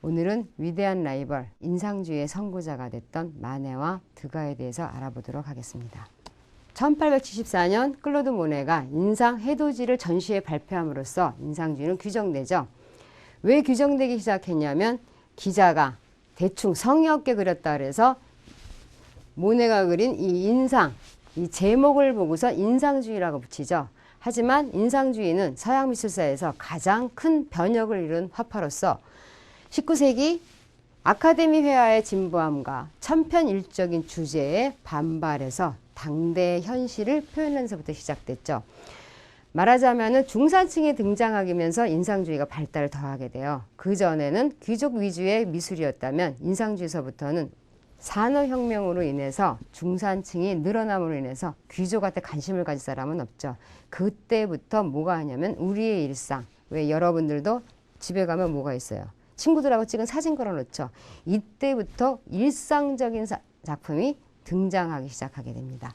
오늘은 위대한 라이벌, 인상주의의 선구자가 됐던 마네와 드가에 대해서 알아보도록 하겠습니다. 1874년 클로드 모네가 인상 해돋이를 전시회 발표함으로써 인상주의는 규정되죠. 왜 규정되기 시작했냐면 기자가 대충 성의 없게 그렸다 그래서 모네가 그린 이 인상, 이 제목을 보고서 인상주의라고 붙이죠. 하지만 인상주의는 서양 미술사에서 가장 큰 변혁을 이룬 화파로서 19세기 아카데미 회화의 진보함과 천편일적인 주제에 반발해서 당대의 현실을 표현하면서부터 시작됐죠. 말하자면 중산층이 등장하면서 인상주의가 발달을 더하게 돼요. 그전에는 귀족 위주의 미술이었다면 인상주의서부터는 산업혁명으로 인해서 중산층이 늘어남으로 인해서 귀족한테 관심을 가질 사람은 없죠. 그때부터 뭐가 하냐면 우리의 일상, 왜 여러분들도 집에 가면 뭐가 있어요? 친구들하고 찍은 사진 걸어놓죠. 이때부터 일상적인 작품이 등장하기 시작하게 됩니다.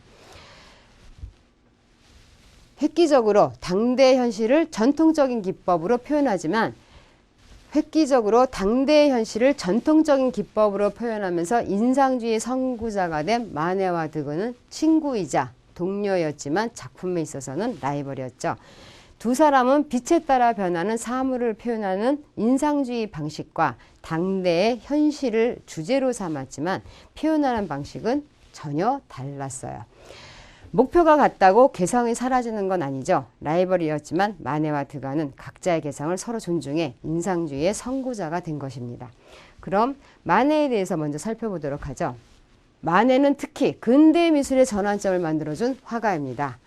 획기적으로 당대 현실을 전통적인 기법으로 표현하지만 획기적으로 당대의 현실을 전통적인 기법으로 표현하면서 인상주의 선구자가 된 마네와 드가는 친구이자 동료였지만 작품에 있어서는 라이벌이었죠. 두 사람은 빛에 따라 변하는 사물을 표현하는 인상주의 방식과 당대의 현실을 주제로 삼았지만 표현하는 방식은 전혀 달랐어요. 목표가 같다고 개성이 사라지는 건 아니죠. 라이벌이었지만 마네와 드가는 각자의 개성을 서로 존중해 인상주의의 선구자가 된 것입니다. 그럼 마네에 대해서 먼저 살펴보도록 하죠. 마네는 특히 근대 미술의 전환점을 만들어준 화가입니다.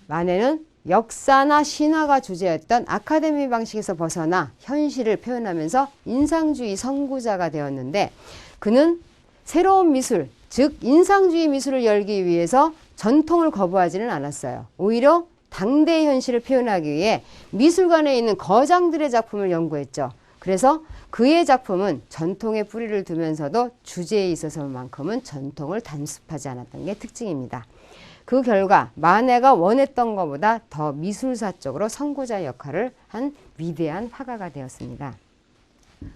마네는 역사나 신화가 주제였던 아카데미 방식에서 벗어나 현실을 표현하면서 인상주의 선구자가 되었는데 그는 새로운 미술, 즉 인상주의 미술을 열기 위해서 전통을 거부하지는 않았어요. 오히려 당대의 현실을 표현하기 위해 미술관에 있는 거장들의 작품을 연구했죠. 그래서 그의 작품은 전통의 뿌리를 두면서도 주제에 있어서만큼은 전통을 단습하지 않았던 게 특징입니다. 그 결과 마네가 원했던 것보다 더 미술사적으로 선구자 역할을 한 위대한 화가가 되었습니다.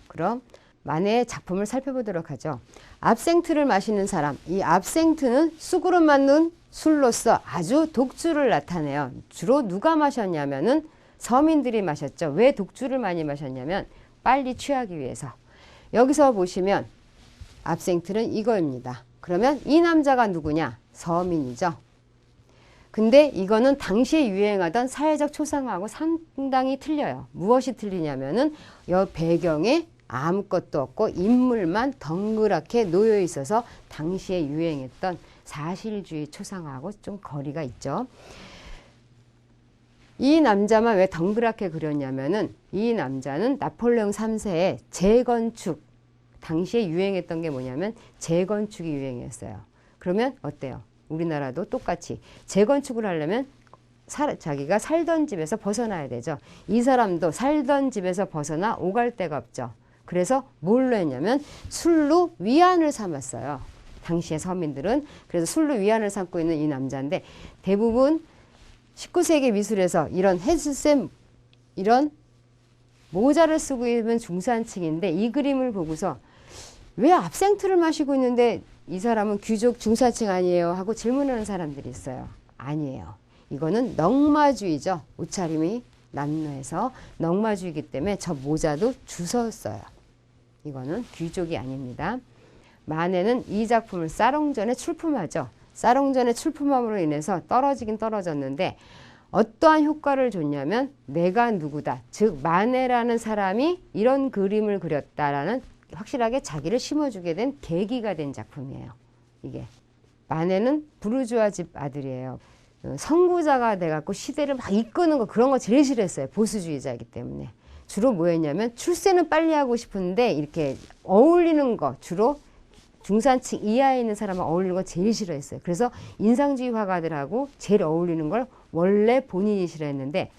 그럼 마네의 작품을 살펴보도록 하죠. 압생트를 마시는 사람, 이 압생트는 쑥으로 만든 술로서 아주 독주를 나타내요. 주로 누가 마셨냐면은 서민들이 마셨죠. 왜 독주를 많이 마셨냐면 빨리 취하기 위해서. 여기서 보시면 압생트는 이거입니다. 그러면 이 남자가 누구냐? 서민이죠. 근데 이거는 당시에 유행하던 사회적 초상화하고 상당히 틀려요. 무엇이 틀리냐면은 이 배경에 아무것도 없고 인물만 덩그랗게 놓여 있어서 당시에 유행했던 사실주의 초상화하고 좀 거리가 있죠. 이 남자만 왜 덩그랗게 그렸냐면은 이 남자는 나폴레옹 3세의 재건축, 당시에 유행했던 게 뭐냐면 재건축이 유행했어요. 그러면 어때요? 우리나라도 똑같이 재건축을 하려면 자기가 살던 집에서 벗어나야 되죠. 이 사람도 살던 집에서 벗어나 오갈 데가 없죠. 그래서 뭘로 했냐면 술로 위안을 삼았어요. 당시의 서민들은. 그래서 술로 위안을 삼고 있는 이 남자인데 대부분 19세기 미술에서 이런 헤드셋 이런 모자를 쓰고 있는 중산층인데 이 그림을 보고서 왜 압생트를 마시고 있는데 이 사람은 귀족 중산층 아니에요? 하고 질문하는 사람들이 있어요. 아니에요. 이거는 넉마주의죠. 옷차림이 남루해서 넉마주의이기 때문에 저 모자도 주워 써요. 이거는 귀족이 아닙니다. 마네는 이 작품을 사롱전에 출품하죠. 사롱전에 출품함으로 인해서 떨어지긴 떨어졌는데 어떠한 효과를 줬냐면 내가 누구다. 즉 마네라는 사람이 이런 그림을 그렸다라는 확실하게 자기를 심어주게 된 계기가 된 작품이에요. 이게 마네는 부르주아 집 아들이에요. 선구자가 돼갖고 시대를 막 이끄는 거 그런 거 제일 싫어했어요. 보수주의자이기 때문에. 주로 뭐였냐면 출세는 빨리 하고 싶은데 이렇게 어울리는 거 주로 중산층 이하에 있는 사람과 어울리는 거 제일 싫어했어요. 그래서 인상주의 화가들하고 제일 어울리는 걸 원래 본인이 싫어했는데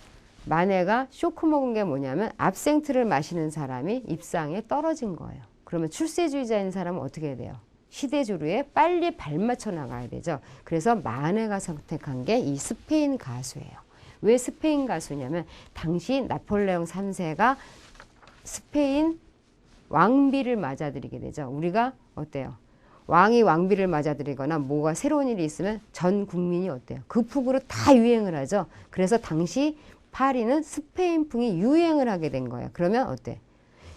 마네가 쇼크 먹은 게 뭐냐면 압생트를 마시는 사람이 입상에 떨어진 거예요. 그러면 출세주의자인 사람은 어떻게 해야 돼요? 시대주류에 빨리 발맞춰 나가야 되죠. 그래서 마네가 선택한 게 이 스페인 가수예요. 왜 스페인 가수냐면 당시 나폴레옹 3세가 스페인 왕비를 맞아들이게 되죠. 우리가 어때요? 왕이 왕비를 맞아들이거나 뭐가 새로운 일이 있으면 전 국민이 어때요? 그 폭으로 다 유행을 하죠. 그래서 당시 파리는 스페인풍이 유행을 하게 된 거예요. 그러면 어때?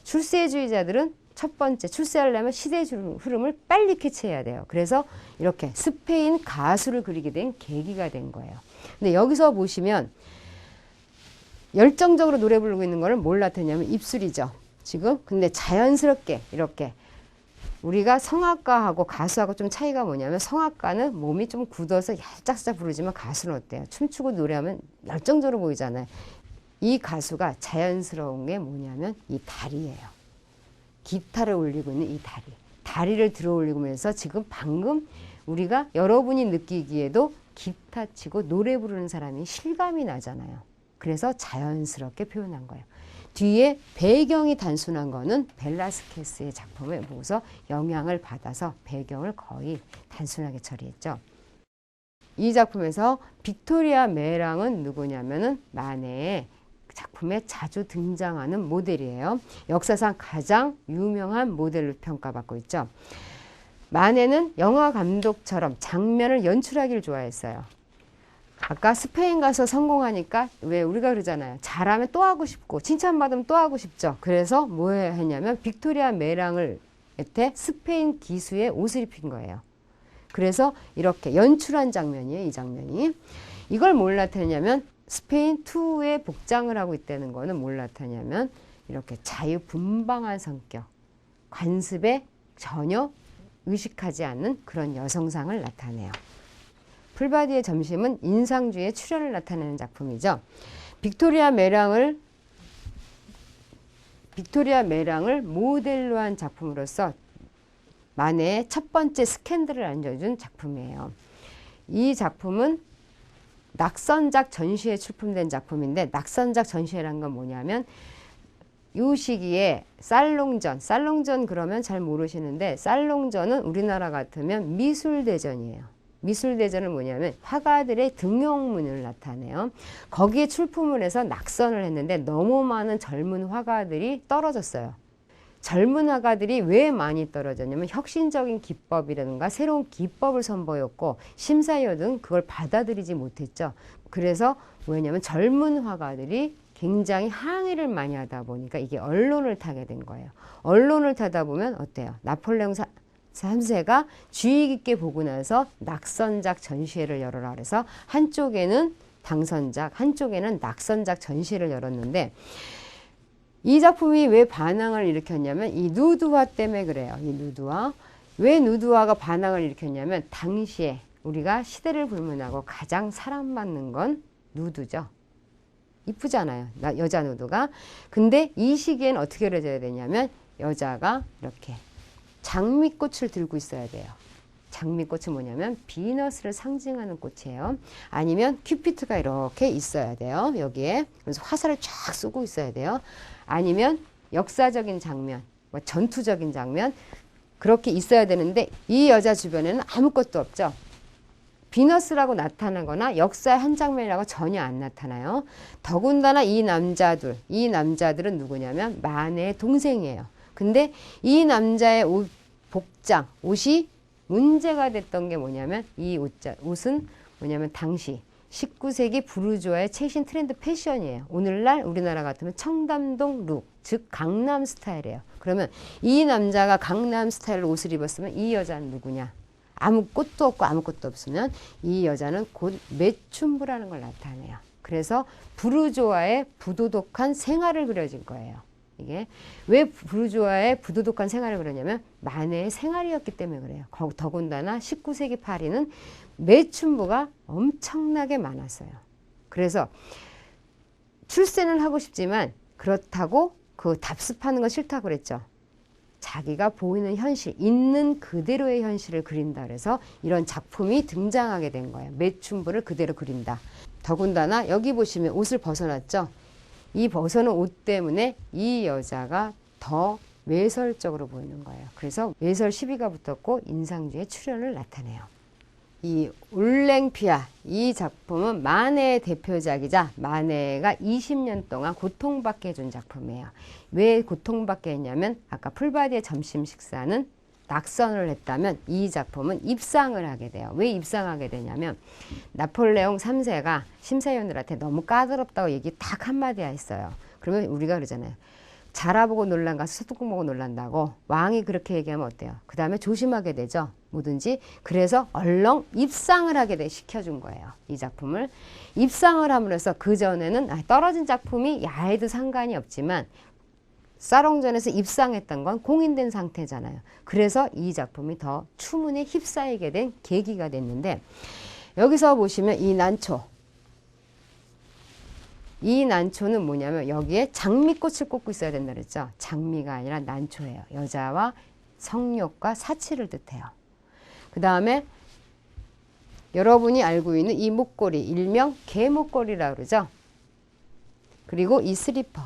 출세주의자들은 첫 번째 출세하려면 시대의 흐름을 빨리 캐치해야 돼요. 그래서 이렇게 스페인 가수를 그리게 된 계기가 된 거예요. 근데 여기서 보시면 열정적으로 노래 부르고 있는 거를 뭘 나타내냐면 입술이죠. 지금 근데 자연스럽게 이렇게 우리가 성악가하고 가수하고 좀 차이가 뭐냐면 성악가는 몸이 좀 굳어서 살짝살짝 부르지만 가수는 어때요? 춤추고 노래하면 열정적으로 보이잖아요. 이 가수가 자연스러운 게 뭐냐면 이 다리예요. 기타를 올리고 있는 이 다리. 다리를 들어 올리면서 지금 방금 우리가 여러분이 느끼기에도 기타 치고 노래 부르는 사람이 실감이 나잖아요. 그래서 자연스럽게 표현한 거예요. 뒤에 배경이 단순한 거는 벨라스케스의 작품을 보고서 영향을 받아서 배경을 거의 단순하게 처리했죠. 이 작품에서 빅토리아 메랑은 누구냐면은 마네의 작품에 자주 등장하는 모델이에요. 역사상 가장 유명한 모델로 평가받고 있죠. 마네는 영화 감독처럼 장면을 연출하기를 좋아했어요. 아까 스페인 가서 성공하니까 왜 우리가 그러잖아요. 잘하면 또 하고 싶고 칭찬받으면 또 하고 싶죠. 그래서 뭐 했냐면 빅토리아 메랑을 스페인 기수의 옷을 입힌 거예요. 그래서 이렇게 연출한 장면이에요. 이 장면이. 이걸 뭘 나타내냐면 스페인 투의 복장을 하고 있다는 거는 뭘 나타내냐면 이렇게 자유분방한 성격, 관습에 전혀 의식하지 않는 그런 여성상을 나타내요. 풀바디의 점심은 인상주의의 출현을 나타내는 작품이죠. 빅토리아 메랑을 모델로 한 작품으로서 마네의 첫 번째 스캔들을 알려준 작품이에요. 이 작품은 낙선작 전시회에 출품된 작품인데 낙선작 전시회란 건 뭐냐면 이 시기에 살롱전 그러면 잘 모르시는데 살롱전은 우리나라 같으면 미술대전이에요. 미술대전은 뭐냐면 화가들의 등용문을 나타내요. 거기에 출품을 해서 낙선을 했는데 너무 많은 젊은 화가들이 떨어졌어요. 젊은 화가들이 왜 많이 떨어졌냐면 혁신적인 기법이라든가 새로운 기법을 선보였고 심사위원은 그걸 받아들이지 못했죠. 그래서 뭐냐면 젊은 화가들이 굉장히 항의를 많이 하다 보니까 이게 언론을 타게 된 거예요. 언론을 타다 보면 어때요? 나폴레옹 3세가 주의 깊게 보고 나서 낙선작 전시회를 열어라 그래서 한쪽에는 당선작, 한쪽에는 낙선작 전시회를 열었는데 이 작품이 왜 반항을 일으켰냐면 이 누드화 때문에 그래요. 이 누드화. 왜 누드화가 반항을 일으켰냐면 당시에 우리가 시대를 불문하고 가장 사랑받는 건 누드죠. 이쁘잖아요. 여자 누드가. 근데 이 시기엔 어떻게 그려져야 되냐면 여자가 이렇게 장미꽃을 들고 있어야 돼요. 장미꽃은 뭐냐면 비너스를 상징하는 꽃이에요. 아니면 큐피트가 이렇게 있어야 돼요. 여기에. 그래서 화살을 쫙 쏘고 있어야 돼요. 아니면 역사적인 장면, 전투적인 장면 그렇게 있어야 되는데 이 여자 주변에는 아무것도 없죠. 비너스라고 나타나거나 역사의 한 장면이라고 전혀 안 나타나요. 더군다나 이 남자들은 누구냐면 마네의 동생이에요. 근데 이 남자의 옷이 문제가 됐던 게 뭐냐면 이 옷은 뭐냐면 당시 19세기 부르주아의 최신 트렌드 패션이에요. 오늘날 우리나라 같으면 청담동 룩, 즉 강남 스타일이에요. 그러면 이 남자가 강남 스타일 옷을 입었으면 이 여자는 누구냐? 아무것도 없고 아무것도 없으면 이 여자는 곧 매춘부라는 걸 나타내요. 그래서 부르주아의 부도덕한 생활을 그려진 거예요. 이게 왜 부르주아의 부도덕한 생활을 그러냐면 마네의 생활이었기 때문에 그래요. 더군다나 19세기 파리는 매춘부가 엄청나게 많았어요. 그래서 출세는 하고 싶지만 그렇다고 그 답습하는 건 싫다고 그랬죠. 자기가 보이는 현실, 있는 그대로의 현실을 그린다 그래서 이런 작품이 등장하게 된 거예요. 매춘부를 그대로 그린다. 더군다나 여기 보시면 옷을 벗어났죠. 이 벗어놓은 옷 때문에 이 여자가 더 외설적으로 보이는 거예요. 그래서 외설 시비가 붙었고 인상주의 출현을 나타내요. 이 올랭피아 이 작품은 만해의 대표작이자 만해가 20년 동안 고통받게 해준 작품이에요. 왜 고통받게 했냐면 아까 풀바디의 점심 식사는 낙선을 했다면 이 작품은 입상을 하게 돼요. 왜 입상하게 되냐면 나폴레옹 3세가 심사위원들한테 너무 까다롭다고 얘기 딱 한마디 했어요. 그러면 우리가 그러잖아요. 자라보고 놀란 가서 소뚜껑 보고 놀란다고. 왕이 그렇게 얘기하면 어때요? 그 다음에 조심하게 되죠. 뭐든지. 그래서 얼렁 입상을 하게 돼 시켜준 거예요. 이 작품을. 입상을 함으로써 그전에는 떨어진 작품이 야해도 상관이 없지만 사롱전에서 입상했던 건 공인된 상태잖아요. 그래서 이 작품이 더 추문에 휩싸이게 된 계기가 됐는데 여기서 보시면 이 난초. 이 난초는 뭐냐면 여기에 장미꽃을 꽂고 있어야 된다 그랬죠. 장미가 아니라 난초예요. 여자와 성욕과 사치를 뜻해요. 그 다음에 여러분이 알고 있는 이 목걸이 일명 개목걸이라고 그러죠. 그리고 이 슬리퍼.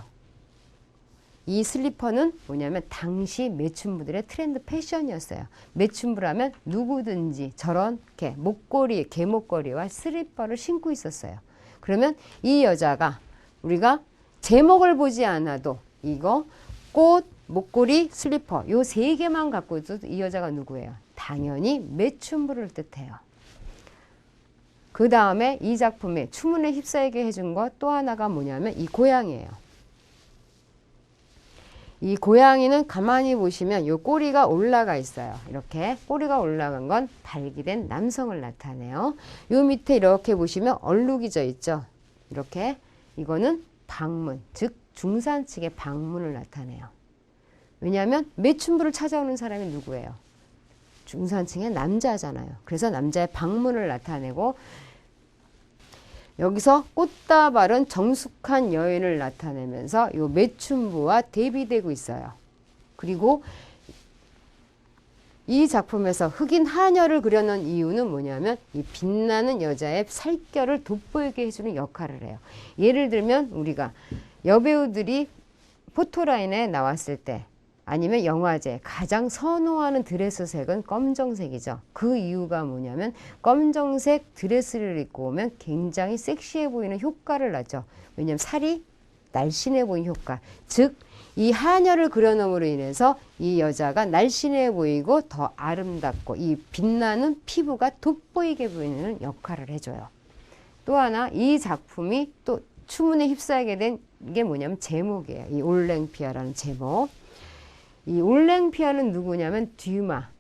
이 슬리퍼는 뭐냐면 당시 매춘부들의 트렌드 패션이었어요. 매춘부라면 누구든지 저렇게 목걸이, 개목걸이와 슬리퍼를 신고 있었어요. 그러면 이 여자가 우리가 제목을 보지 않아도 이거 꽃, 목걸이, 슬리퍼 요 세 개만 갖고 있어도 이 여자가 누구예요? 당연히 매춘부를 뜻해요. 그 다음에 이 작품에 추문에 휩싸이게 해준 것 또 하나가 뭐냐면 이 고양이에요. 이 고양이는 가만히 보시면 요 꼬리가 올라가 있어요. 이렇게 꼬리가 올라간 건 발기된 남성을 나타내요. 요 밑에 이렇게 보시면 얼룩이 져 있죠. 이렇게 이거는 방문, 즉 중산 측의 방문을 나타내요. 왜냐하면 매춘부를 찾아오는 사람이 누구예요? 중산층의 남자잖아요. 그래서 남자의 방문을 나타내고 여기서 꽃다발은 정숙한 여인을 나타내면서 이 매춘부와 대비되고 있어요. 그리고 이 작품에서 흑인 하녀를 그려놓은 이유는 뭐냐면 이 빛나는 여자의 살결을 돋보이게 해주는 역할을 해요. 예를 들면 우리가 여배우들이 포토라인에 나왔을 때 아니면 영화제 가장 선호하는 드레스 색은 검정색이죠. 그 이유가 뭐냐면 검정색 드레스를 입고 오면 굉장히 섹시해 보이는 효과를 나죠. 왜냐하면 살이 날씬해 보이는 효과. 즉 이 하녀를 그려놓음으로 인해서 이 여자가 날씬해 보이고 더 아름답고 이 빛나는 피부가 돋보이게 보이는 역할을 해줘요. 또 하나 이 작품이 또 추문에 휩싸이게 된 게 뭐냐면 제목이에요. 이 올랭피아라는 제목. 이 올랭피아는 누구냐면 듀마,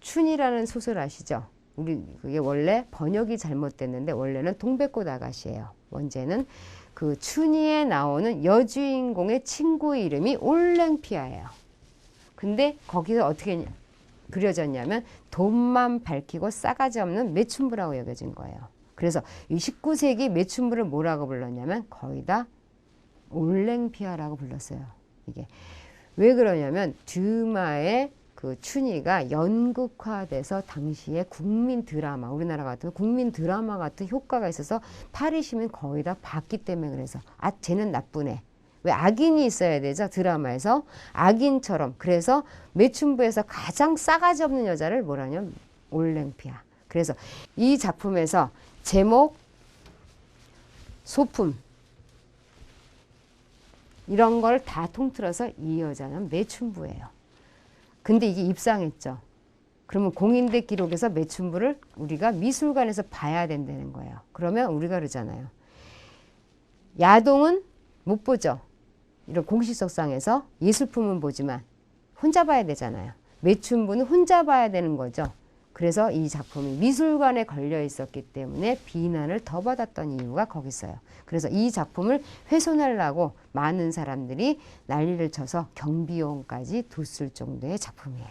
춘이라는 소설 아시죠? 우리 그게 원래 번역이 잘못됐는데 원래는 동백꽃 아가씨예요. 원제는 그 춘이에 나오는 여주인공의 친구의 이름이 올랭피아예요. 근데 거기서 어떻게 그려졌냐면 돈만 밝히고 싸가지 없는 매춘부라고 여겨진 거예요. 그래서 이 19세기 매춘부를 뭐라고 불렀냐면 거의 다 올랭피아라고 불렀어요. 이게 왜 그러냐면 듀마의 그 춘이가 연극화돼서 당시에 국민 드라마, 우리나라 같은 국민 드라마 같은 효과가 있어서 파리 시민 거의 다 봤기 때문에 그래서 쟤는 나쁘네. 왜 악인이 있어야 되죠? 드라마에서 악인처럼. 그래서 매춘부에서 가장 싸가지 없는 여자를 뭐라냐면 올랭피아. 그래서 이 작품에서 제목, 소품 이런 걸 다 통틀어서 이 여자는 매춘부예요. 근데 이게 입상했죠. 그러면 공인대 기록에서 매춘부를 우리가 미술관에서 봐야 된다는 거예요. 그러면 우리가 그러잖아요. 야동은 못 보죠. 이런 공시석상에서 예술품은 보지만 혼자 봐야 되잖아요. 매춘부는 혼자 봐야 되는 거죠. 그래서 이 작품이 미술관에 걸려 있었기 때문에 비난을 더 받았던 이유가 거기 있어요. 그래서 이 작품을 훼손하려고 많은 사람들이 난리를 쳐서 경비용까지 뒀을 정도의 작품이에요.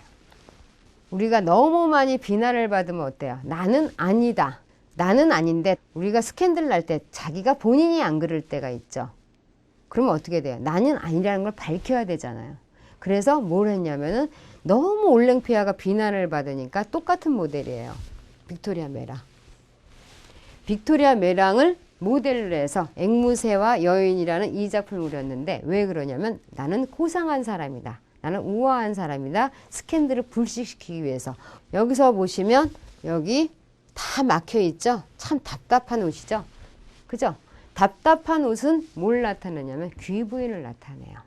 우리가 너무 많이 비난을 받으면 어때요? 나는 아니다. 나는 아닌데 우리가 스캔들 날 때 자기가 본인이 안 그럴 때가 있죠. 그러면 어떻게 돼요? 나는 아니라는 걸 밝혀야 되잖아요. 그래서 뭘 했냐면은 너무 올랭피아가 비난을 받으니까 똑같은 모델이에요. 빅토리아 메랑. 빅토리아 메랑을 모델로 해서 앵무새와 여인이라는 이 작품을 그렸는데 왜 그러냐면 나는 고상한 사람이다. 나는 우아한 사람이다. 스캔들을 불식시키기 위해서. 여기서 보시면 여기 다 막혀 있죠. 참 답답한 옷이죠. 그죠? 답답한 옷은 뭘 나타내냐면 귀부인을 나타내요.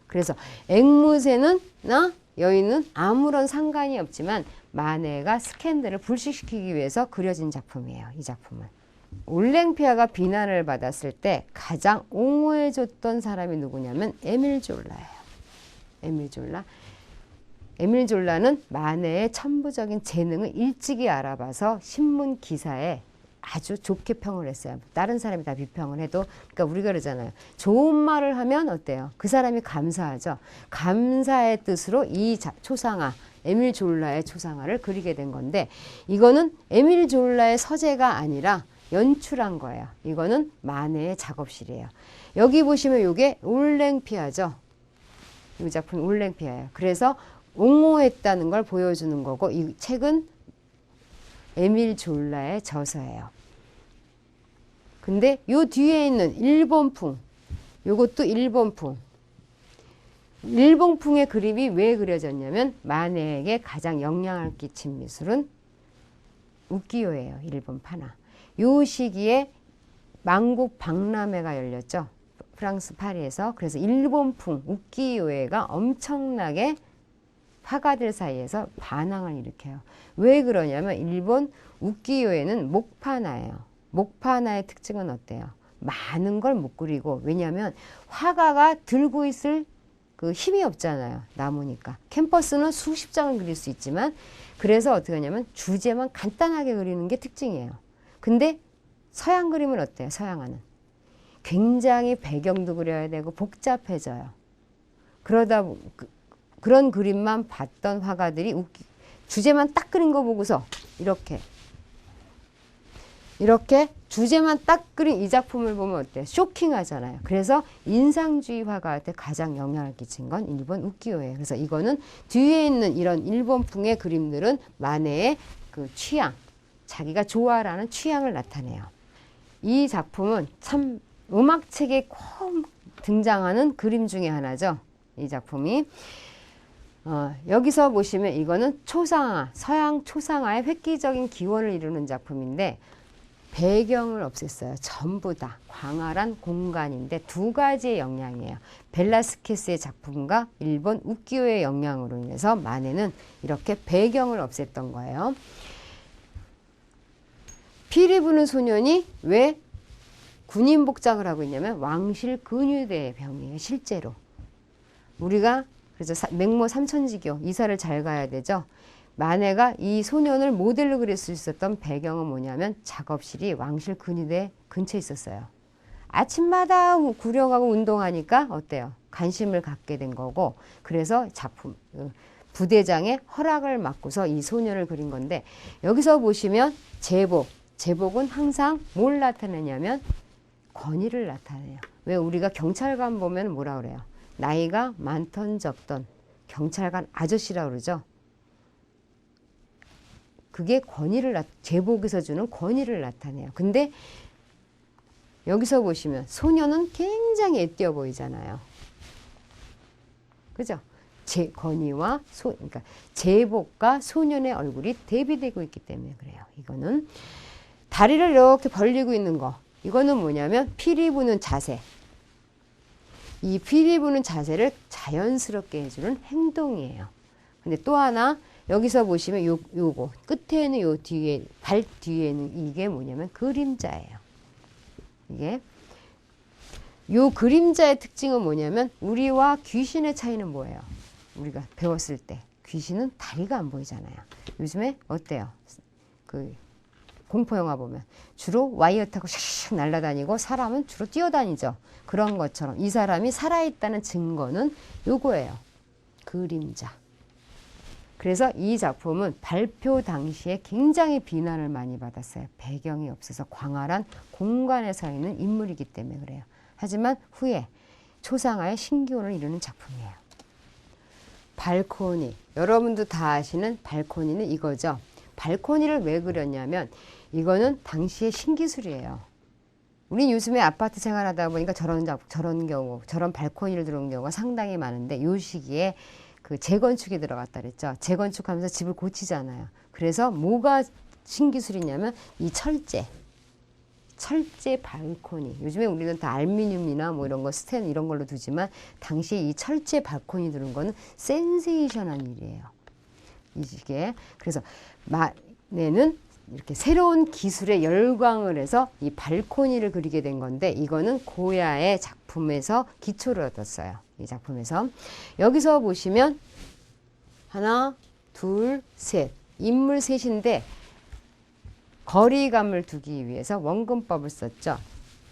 그래서 앵무새는 여인은 아무런 상관이 없지만 마네가 스캔들을 불식시키기 위해서 그려진 작품이에요. 이 작품은. 올랭피아가 비난을 받았을 때 가장 옹호해줬던 사람이 누구냐면 에밀 졸라예요. 에밀 졸라. 에밀 졸라는 마네의 천부적인 재능을 일찍이 알아봐서 신문 기사에 아주 좋게 평을 했어요. 다른 사람이 다 비평을 해도. 그러니까 우리가 그러잖아요. 좋은 말을 하면 어때요? 그 사람이 감사하죠. 감사의 뜻으로 이 초상화, 에밀 졸라의 초상화를 그리게 된 건데 이거는 에밀 졸라의 서재가 아니라 연출한 거예요. 이거는 마네의 작업실이에요. 여기 보시면 이게 올랭피아죠. 이 작품 올랭피아예요. 그래서 옹호했다는 걸 보여주는 거고 이 책은 에밀 졸라의 저서예요. 근데 요 뒤에 있는 일본풍, 요것도 일본풍. 일본풍의 그림이 왜 그려졌냐면 마네에게 가장 영향을 끼친 미술은 우키요예요. 일본 파나. 요 시기에 만국 박람회가 열렸죠. 프랑스 파리에서. 그래서 일본풍 우키요에가 엄청나게 화가들 사이에서 반항을 일으켜요. 왜 그러냐면 일본 우키요에는 목파나예요. 목파나의 특징은 어때요? 많은 걸 못 그리고 왜냐하면 화가가 들고 있을 그 힘이 없잖아요. 나무니까. 캔버스는 수십 장을 그릴 수 있지만 그래서 어떻게 하냐면 주제만 간단하게 그리는 게 특징이에요. 근데 서양 그림은 어때요? 서양화는. 굉장히 배경도 그려야 되고 복잡해져요. 그러다 그런 그림만 봤던 화가들이 주제만 딱 그린 거 보고서 이렇게 주제만 딱 그린 이 작품을 보면 어때요? 쇼킹하잖아요. 그래서 인상주의 화가한테 가장 영향을 끼친 건 일본 우키요예요. 그래서 이거는 뒤에 있는 이런 일본풍의 그림들은 마네의 그 취향, 자기가 좋아라는 취향을 나타내요. 이 작품은 참 음악책에 꼭 등장하는 그림 중에 하나죠. 이 작품이. 여기서 보시면 이거는 초상화, 서양 초상화의 획기적인 기원을 이루는 작품인데 배경을 없앴어요. 전부 다 광활한 공간인데 두 가지의 영향이에요. 벨라스케스의 작품과 일본 우키요의 영향으로 인해서 마네는 이렇게 배경을 없앴던 거예요. 피리 부는 소년이 왜 군인 복장을 하고 있냐면 왕실 근위대의 병이에요. 실제로. 우리가 그래서 맹모 삼천지교 이사를 잘 가야 되죠. 마네가 이 소년을 모델로 그릴 수 있었던 배경은 뭐냐면 작업실이 왕실 근위대 근처에 있었어요. 아침마다 구령하고 운동하니까 어때요? 관심을 갖게 된 거고 그래서 작품 부대장의 허락을 받고서 이 소년을 그린 건데 여기서 보시면 제복은 항상 뭘 나타내냐면 권위를 나타내요. 왜 우리가 경찰관 보면 뭐라 그래요? 나이가 많던 적던 경찰관 아저씨라고 그러죠. 그게 제복에서 주는 권위를 나타내요. 근데 여기서 보시면 소년은 굉장히 애띄어 보이잖아요. 그죠? 권위와 그러니까 제복과 소년의 얼굴이 대비되고 있기 때문에 그래요. 이거는 다리를 이렇게 벌리고 있는 거. 이거는 뭐냐면 피리 부는 자세. 이 피리 부는 자세를 자연스럽게 해주는 행동이에요. 근데 또 하나 여기서 보시면 요거 끝에는 요 뒤에 발 뒤에는 이게 뭐냐면 그림자예요. 이게 요 그림자의 특징은 뭐냐면 우리와 귀신의 차이는 뭐예요? 우리가 배웠을 때 귀신은 다리가 안 보이잖아요. 요즘에 어때요? 그 공포영화 보면 주로 와이어 타고 샥샥 날아다니고 사람은 주로 뛰어다니죠. 그런 것처럼 이 사람이 살아있다는 증거는 요거예요. 그림자. 그래서 이 작품은 발표 당시에 굉장히 비난을 많이 받았어요. 배경이 없어서 광활한 공간에 서 있는 인물이기 때문에 그래요. 하지만 후에 초상화의 신기원을 이루는 작품이에요. 발코니. 여러분도 다 아시는 발코니는 이거죠. 발코니를 왜 그렸냐면 이거는 당시의 신기술이에요. 우린 요즘에 아파트 생활하다 보니까 저런 경우, 저런 발코니를 들어온 경우가 상당히 많은데 이 시기에 그 재건축이 들어갔다 그랬죠. 재건축하면서 집을 고치잖아요. 그래서 뭐가 신기술이냐면 이 철제 발코니. 요즘에 우리는 다 알루미늄이나 뭐 이런 거 스텐 이런 걸로 두지만 당시 이 철제 발코니 두는 거는 센세이션한 일이에요. 이게 그래서 마네는 이렇게 새로운 기술에 열광을 해서 이 발코니를 그리게 된 건데 이거는 고야의 작품에서 기초를 얻었어요. 이 작품에서 여기서 보시면 하나, 둘, 셋 인물 셋인데 거리감을 두기 위해서 원근법을 썼죠.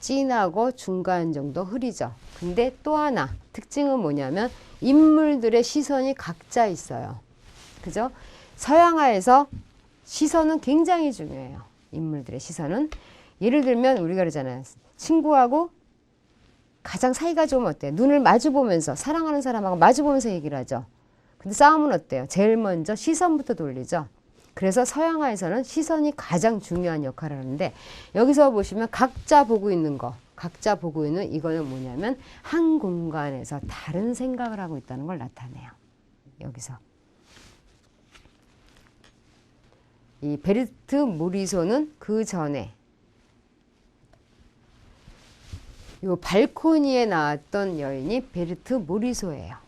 진하고 중간 정도 흐리죠. 근데 또 하나 특징은 뭐냐면 인물들의 시선이 각자 있어요. 그죠? 서양화에서 시선은 굉장히 중요해요. 인물들의 시선은. 예를 들면 우리가 그러잖아요. 친구하고 가장 사이가 좋으면 어때요? 눈을 마주보면서 사랑하는 사람하고 마주보면서 얘기를 하죠. 근데 싸움은 어때요? 제일 먼저 시선부터 돌리죠. 그래서 서양화에서는 시선이 가장 중요한 역할을 하는데 여기서 보시면 각자 보고 있는 거, 각자 보고 있는 이거는 뭐냐면 한 공간에서 다른 생각을 하고 있다는 걸 나타내요. 여기서. 이 베르트 모리소는 그 전에 이 발코니에 나왔던 여인이 베르트 모리소예요.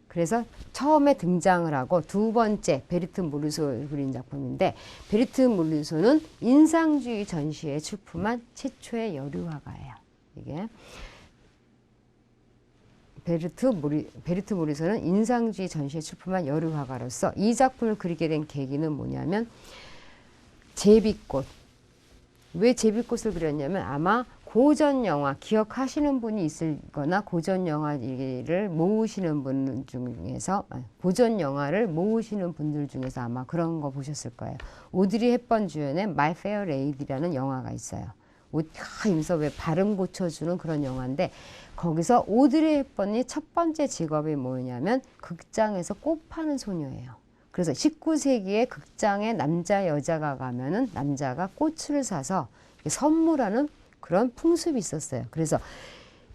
그래서 처음에 등장을 하고 두 번째 베르트 모리소를 그린 작품인데 베르트 모리소는 인상주의 전시에 출품한 최초의 여류화가예요. 이게 베르트 모리소는 인상주의 전시에 출품한 여류화가로서 이 작품을 그리게 된 계기는 뭐냐면 제비꽃. 왜 제비꽃을 그렸냐면 아마 고전 영화 기억하시는 분이 있을 거나 고전 영화를 모으시는 분 중에서 고전 영화를 모으시는 분들 중에서 아마 그런 거 보셨을 거예요. 오드리 헵번 주연의 My Fair Lady라는 영화가 있어요. 옷 하면서 왜 발음 고쳐주는 그런 영화인데 거기서 오드리 헵번이 첫 번째 직업이 뭐냐면 극장에서 꽃 파는 소녀예요. 그래서 19세기에 극장에 남자 여자가 가면은 남자가 꽃을 사서 선물하는 그런 풍습이 있었어요. 그래서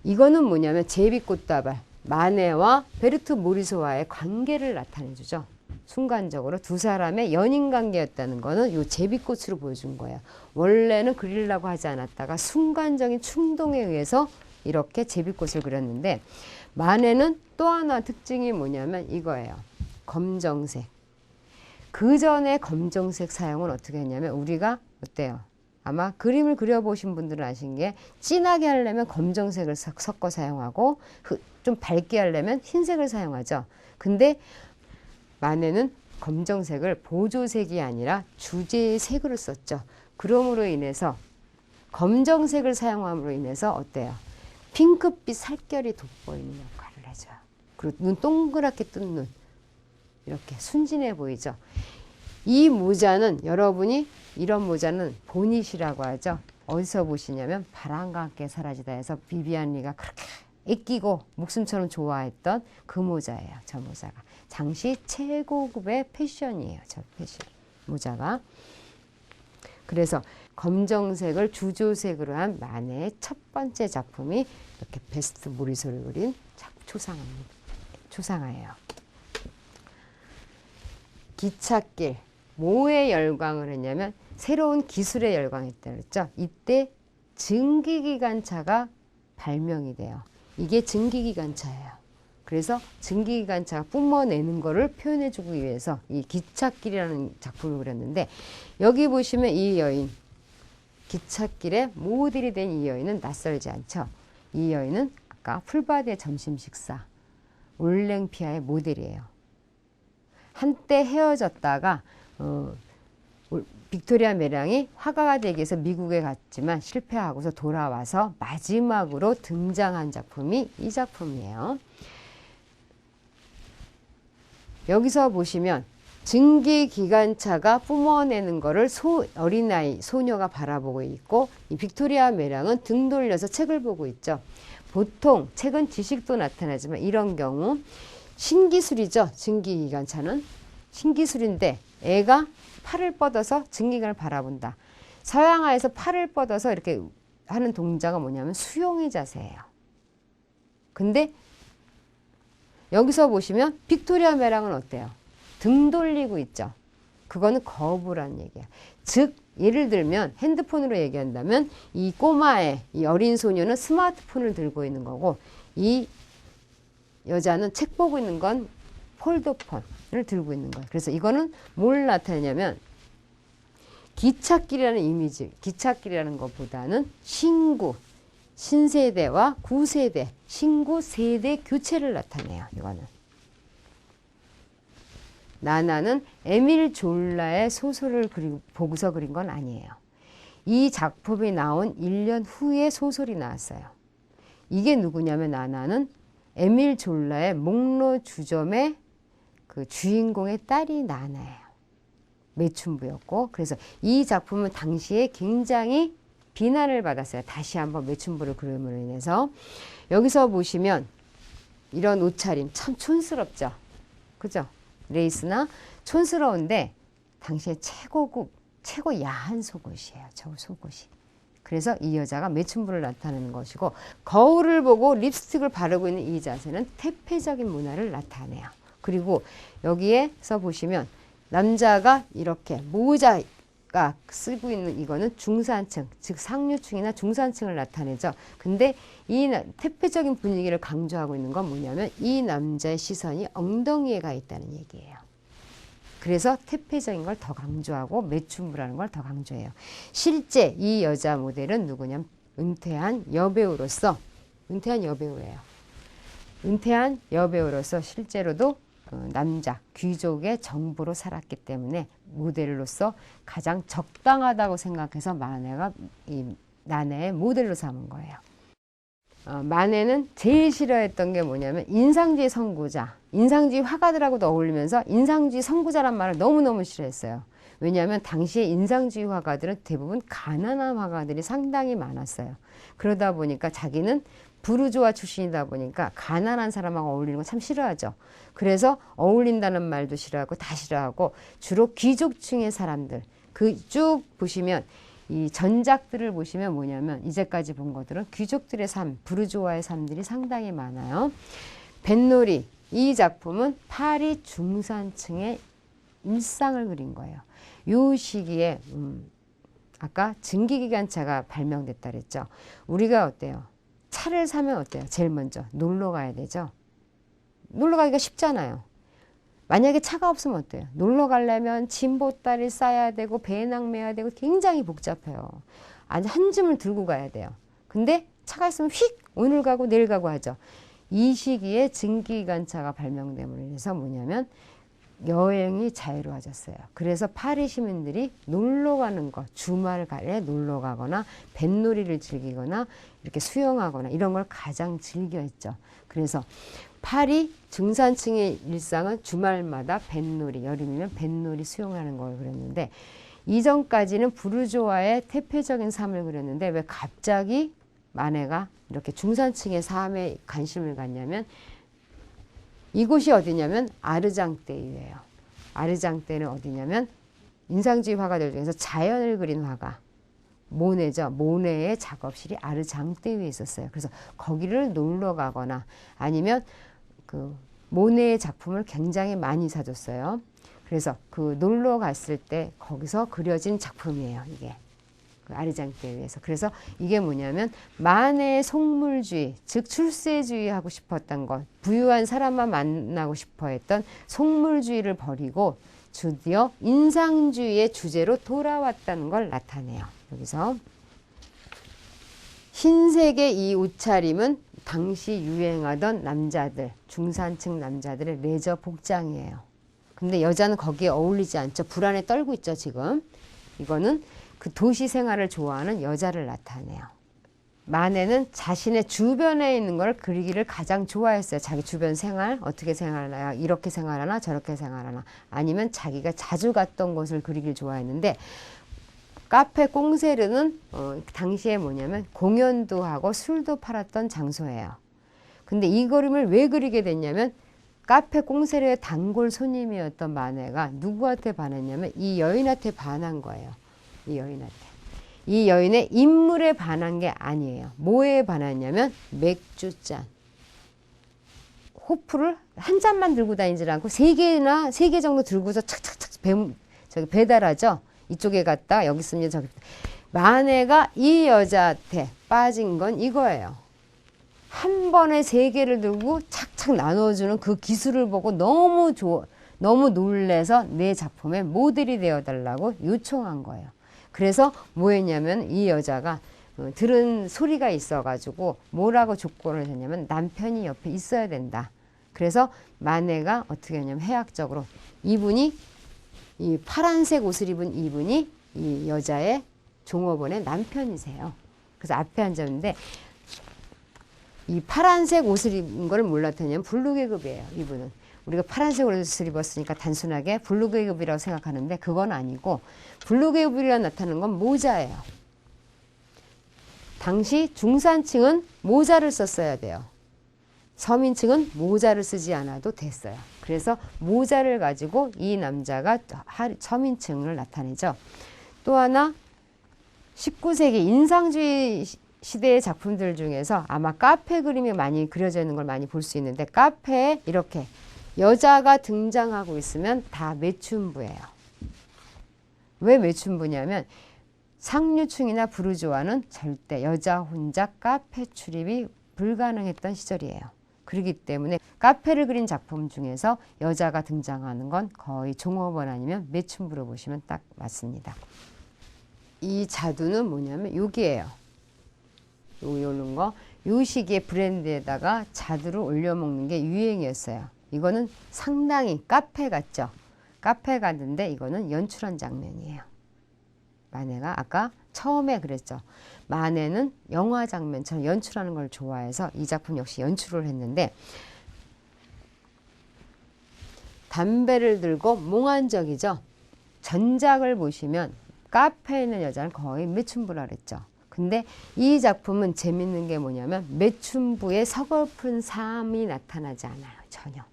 이거는 뭐냐면 제비꽃다발 마네와 베르트 모리소와의 관계를 나타내주죠. 순간적으로 두 사람의 연인 관계였다는 거는 이 제비꽃으로 보여준 거예요. 원래는 그리려고 하지 않았다가 순간적인 충동에 의해서 이렇게 제비꽃을 그렸는데 마네는 또 하나 특징이 뭐냐면 이거예요. 검정색. 그 전에 검정색 사용은 어떻게 했냐면 우리가 어때요? 아마 그림을 그려보신 분들은 아신 게 진하게 하려면 검정색을 섞어 사용하고 좀 밝게 하려면 흰색을 사용하죠. 근데 마네는 검정색을 보조색이 아니라 주제의 색으로 썼죠. 그럼으로 인해서 검정색을 사용함으로 인해서 어때요? 핑크빛 살결이 돋보이는 역할을 해줘요. 그리고 눈 동그랗게 뜬 눈. 이렇게 순진해 보이죠. 이 모자는 여러분이 이런 모자는 보닛이라고 하죠. 어디서 보시냐면 바람과 함께 사라지다 해서 비비안 리가 그렇게 애끼고 목숨처럼 좋아했던 그 모자예요. 저 모자가. 당시 최고급의 패션이에요. 저 패션 모자가. 그래서 검정색을 주조색으로 한 마네의 첫 번째 작품이 이렇게 베스트 모리소를 그린 초상화예요. 기찻길. 뭐에 열광을 했냐면 새로운 기술에 열광했다 그랬죠. 이때 증기기관차가 발명이 돼요. 이게 증기기관차예요. 그래서 증기기관차가 뿜어내는 거를 표현해주기 위해서 이 기찻길이라는 작품을 그렸는데 여기 보시면 이 여인 기찻길에 모델이 된 이 여인은 낯설지 않죠. 이 여인은 아까 풀바디의 점심 식사 올랭피아의 모델이에요. 한때 헤어졌다가 빅토리아 메랑이 화가가 되기 위해서 미국에 갔지만 실패하고서 돌아와서 마지막으로 등장한 작품이 이 작품이에요. 여기서 보시면 증기기관차가 뿜어내는 거를 어린아이, 소녀가 바라보고 있고 이 빅토리아 메랑은 등 돌려서 책을 보고 있죠. 보통 책은 지식도 나타나지만 이런 경우 신기술이죠. 증기기관차는. 신기술인데 애가 팔을 뻗어서 증기관을 바라본다. 서양화에서 팔을 뻗어서 이렇게 하는 동작은 뭐냐면 수용의 자세예요. 근데 여기서 보시면 빅토리아 메랑은 어때요? 등 돌리고 있죠. 그거는 거부라는 얘기야. 즉 예를 들면 핸드폰으로 얘기한다면 이 꼬마의 이 어린 소녀는 스마트폰을 들고 있는 거고 이 여자는 책 보고 있는 건 폴더폰을 들고 있는 거예요. 그래서 이거는 뭘 나타내냐면 기찻길이라는 이미지, 기찻길이라는 것보다는 신구, 신세대와 구세대, 신구 세대 교체를 나타내요. 이거는. 나나는 에밀 졸라의 소설을 보고서 그린 건 아니에요. 이 작품이 나온 1년 후에 소설이 나왔어요. 이게 누구냐면 나나는 에밀 졸라의 목로 주점의 그 주인공의 딸이 나나예요. 매춘부였고 그래서 이 작품은 당시에 굉장히 비난을 받았어요. 다시 한번 매춘부를 그림으로 인해서. 여기서 보시면 이런 옷차림 참 촌스럽죠. 그죠? 레이스나 촌스러운데 당시에 최고급, 최고 야한 속옷이에요. 저 속옷이. 그래서 이 여자가 매춘부를 나타내는 것이고 거울을 보고 립스틱을 바르고 있는 이 자세는 태폐적인 문화를 나타내요. 그리고 여기에서 보시면 남자가 이렇게 모자가 쓰고 있는 이거는 중산층, 즉 상류층이나 중산층을 나타내죠. 근데 이 태폐적인 분위기를 강조하고 있는 건 뭐냐면 이 남자의 시선이 엉덩이에 가 있다는 얘기예요. 그래서 태폐적인 걸 더 강조하고 매춘부라는 걸 더 강조해요. 실제 이 여자 모델은 누구냐면 은퇴한 여배우로서 은퇴한 여배우예요. 은퇴한 여배우로서 실제로도 남자 귀족의 정부로 살았기 때문에 모델로서 가장 적당하다고 생각해서 마네가 이 나네의 모델로 삼은 거예요. 마네는 제일 싫어했던 게 뭐냐면 인상주의 선구자, 인상주의 화가들하고도 어울리면서 인상주의 선구자란 말을 너무너무 싫어했어요. 왜냐하면 당시에 인상주의 화가들은 대부분 가난한 화가들이 상당히 많았어요. 그러다 보니까 자기는 부르주아 출신이다 보니까 가난한 사람하고 어울리는 거 참 싫어하죠. 그래서 어울린다는 말도 싫어하고 다 싫어하고 주로 귀족층의 사람들 그 쭉 보시면 이 전작들을 보시면 뭐냐면 이제까지 본 것들은 귀족들의 삶, 부르주아의 삶들이 상당히 많아요. 뱃놀이 이 작품은 파리 중산층의 일상을 그린 거예요. 이 시기에 아까 증기기관차가 발명됐다 그랬죠. 우리가 어때요? 차를 사면 어때요? 제일 먼저 놀러 가야 되죠. 놀러 가기가 쉽잖아요. 만약에 차가 없으면 어때요? 놀러 가려면 짐 보따리 싸야 되고 배낭 메야 되고 굉장히 복잡해요. 아주 한 줌을 들고 가야 돼요. 근데 차가 있으면 휙 오늘 가고 내일 가고 하죠. 이 시기에 증기기관차가 발명됨으로 인해서 뭐냐면 여행이 자유로워졌어요. 그래서 파리 시민들이 놀러 가는 것, 주말에 놀러 가거나 뱃놀이를 즐기거나 이렇게 수영하거나 이런 걸 가장 즐겨 했죠. 그래서 파리 중산층의 일상은 주말마다 뱃놀이, 여름이면 뱃놀이 수영하는 걸 그렸는데 이전까지는 부르주아의 태폐적인 삶을 그렸는데 왜 갑자기 마네가 이렇게 중산층의 삶에 관심을 갖냐면 이곳이 어디냐면 아르장떼유예요. 아르장떼는 어디냐면 인상주의 화가들 중에서 자연을 그린 화가 모네죠. 모네의 작업실이 아르장떼유에 있었어요. 그래서 거기를 놀러 가거나 아니면 그 모네의 작품을 굉장히 많이 사줬어요. 그래서 그 놀러 갔을 때 거기서 그려진 작품이에요. 이게. 아르장떼유에서. 그래서 이게 뭐냐면 마네의 속물주의, 즉 출세주의 하고 싶었던 것, 부유한 사람만 만나고 싶어 했던 속물주의를 버리고 드디어 인상주의의 주제로 돌아왔다는 걸 나타내요. 여기서 흰색의 이 옷차림은 당시 유행하던 남자들, 중산층 남자들의 레저 복장이에요. 근데 여자는 거기에 어울리지 않죠. 불안에 떨고 있죠, 지금. 이거는 그 도시 생활을 좋아하는 여자를 나타내요. 마네는 자신의 주변에 있는 걸 그리기를 가장 좋아했어요. 자기 주변 생활, 어떻게 생활하나, 이렇게 생활하나, 저렇게 생활하나, 아니면 자기가 자주 갔던 곳을 그리기를 좋아했는데, 카페 꽁세르는 당시에 뭐냐면 공연도 하고 술도 팔았던 장소예요. 근데 이 그림을 왜 그리게 됐냐면, 카페 꽁세르의 단골 손님이었던 마네가 누구한테 반했냐면 이 여인한테 반한 거예요. 이 여인한테. 이 여인의 인물에 반한 게 아니에요. 뭐에 반했냐면 맥주잔. 호프를 한 잔만 들고 다니질 않고 세 개 정도 들고서 착착착 저기 배달하죠. 이쪽에 갔다 여기 있으면 저기. 만해가 이 여자한테 빠진 건 이거예요. 한 번에 3개를 들고 착착 나눠주는 그 기술을 보고 너무 놀래서 내 작품의 모델이 되어달라고 요청한 거예요. 그래서 뭐 했냐면 이 여자가 들은 소리가 있어가지고 뭐라고 조건을 했냐면 남편이 옆에 있어야 된다. 그래서 마네가 어떻게 했냐면 해학적으로 이분이 이 파란색 옷을 입은 이분이 이 여자의 종업원의 남편이세요. 그래서 앞에 앉았는데 이 파란색 옷을 입은 걸 몰랐더니 블루 계급이에요. 이분은. 우리가 파란색 옷을 입었으니까 단순하게 블루 계급이라고 생각하는데 그건 아니고 블루 계급이라 나타나는 건 모자예요. 당시 중산층은 모자를 썼어야 돼요. 서민층은 모자를 쓰지 않아도 됐어요. 그래서 모자를 가지고 이 남자가 서민층을 나타내죠. 또 하나 19세기 인상주의 시대의 작품들 중에서 아마 카페 그림이 많이 그려져 있는 걸 많이 볼 수 있는데 카페에 이렇게 여자가 등장하고 있으면 다 매춘부예요. 왜 매춘부냐면 상류층이나 부르주아는 절대 여자 혼자 카페 출입이 불가능했던 시절이에요. 그렇기 때문에 카페를 그린 작품 중에서 여자가 등장하는 건 거의 종업원 아니면 매춘부로 보시면 딱 맞습니다. 이 자두는 뭐냐면 여기에요. 요런 거. 요 시기에 브랜드에다가 자두를 올려 먹는 게 유행이었어요. 이거는 상당히 카페 같죠. 카페 같은데 이거는 연출한 장면이에요. 마네가 아까 처음에 그랬죠. 마네는 영화 장면처럼 연출하는 걸 좋아해서 이 작품 역시 연출을 했는데 담배를 들고 몽환적이죠. 전작을 보시면 카페에 있는 여자는 거의 매춘부라 그랬죠. 근데 이 작품은 재밌는 게 뭐냐면 매춘부의 서글픈 삶이 나타나지 않아요. 전혀.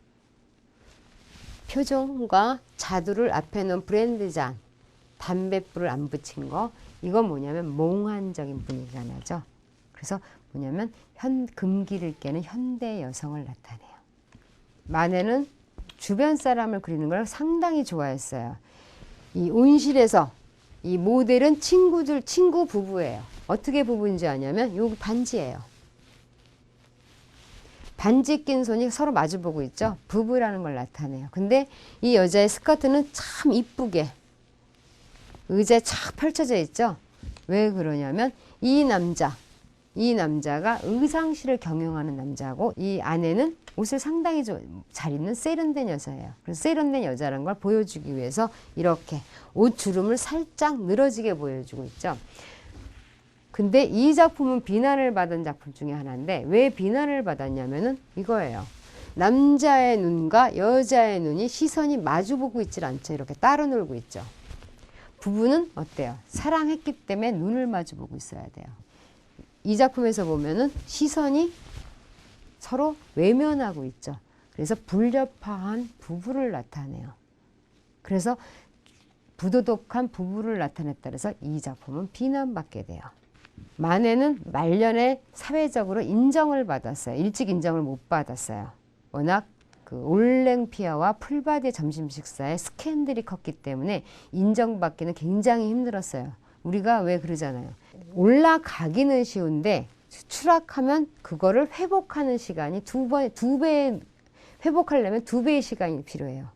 표정과 자두를 앞에 놓은 브랜드잔, 담뱃불을 안 붙인 거, 이건 뭐냐면 몽환적인 분위기가 나죠. 그래서 뭐냐면 금기를 깨는 현대 여성을 나타내요. 마네는 주변 사람을 그리는 걸 상당히 좋아했어요. 이 온실에서 이 모델은 친구 부부예요. 어떻게 부부인지 아냐면 여기 반지예요. 반지 낀 손이 서로 마주보고 있죠. 부부라는 걸 나타내요. 근데 이 여자의 스커트는 참 이쁘게 의자에 착 펼쳐져 있죠. 왜 그러냐면 이 남자가 의상실을 경영하는 남자고 이 아내는 옷을 상당히 잘 입는 세련된 여자예요. 그래서 세련된 여자라는 걸 보여주기 위해서 이렇게 옷 주름을 살짝 늘어지게 보여주고 있죠. 근데 이 작품은 비난을 받은 작품 중에 하나인데 왜 비난을 받았냐면은 이거예요. 남자의 눈과 여자의 눈이 시선이 마주보고 있질 않죠. 이렇게 따로 놀고 있죠. 부부는 어때요? 사랑했기 때문에 눈을 마주보고 있어야 돼요. 이 작품에서 보면은 시선이 서로 외면하고 있죠. 그래서 불협화한 부부를 나타내요. 그래서 부도덕한 부부를 나타냈다 그래서 이 작품은 비난받게 돼요. 마네는 말년에 사회적으로 인정을 받았어요. 일찍 인정을 못 받았어요. 워낙 그 올랭피아와 풀바디의 점심 식사에 스캔들이 컸기 때문에 인정받기는 굉장히 힘들었어요. 우리가 왜 그러잖아요. 올라가기는 쉬운데 추락하면 그거를 회복하는 시간이 두 배, 회복하려면 2배의 시간이 필요해요.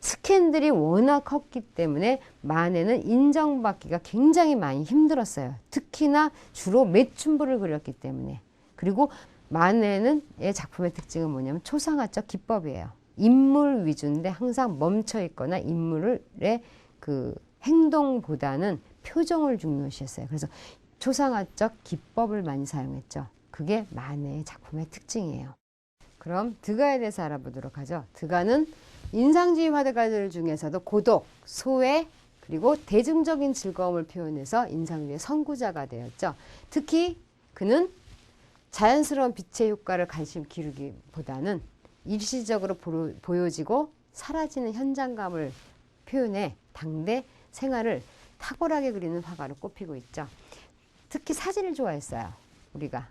스캔들이 워낙 컸기 때문에 마네는 인정받기가 굉장히 많이 힘들었어요. 특히나 주로 매춘부를 그렸기 때문에. 그리고 마네는 의 작품의 특징은 뭐냐면 초상화적 기법이에요. 인물 위주인데 항상 멈춰 있거나 인물의 그 행동보다는 표정을 중요시했어요. 그래서 초상화적 기법을 많이 사용했죠. 그게 마네의 작품의 특징이에요. 그럼 드가에 대해서 알아보도록 하죠. 드가는 인상주의 화가들 중에서도 고독, 소외, 그리고 대중적인 즐거움을 표현해서 인상주의의 선구자가 되었죠. 특히 그는 자연스러운 빛의 효과를 관심 기르기보다는 일시적으로 보여지고 사라지는 현장감을 표현해 당대 생활을 탁월하게 그리는 화가로 꼽히고 있죠. 특히 사진을 좋아했어요. 우리가.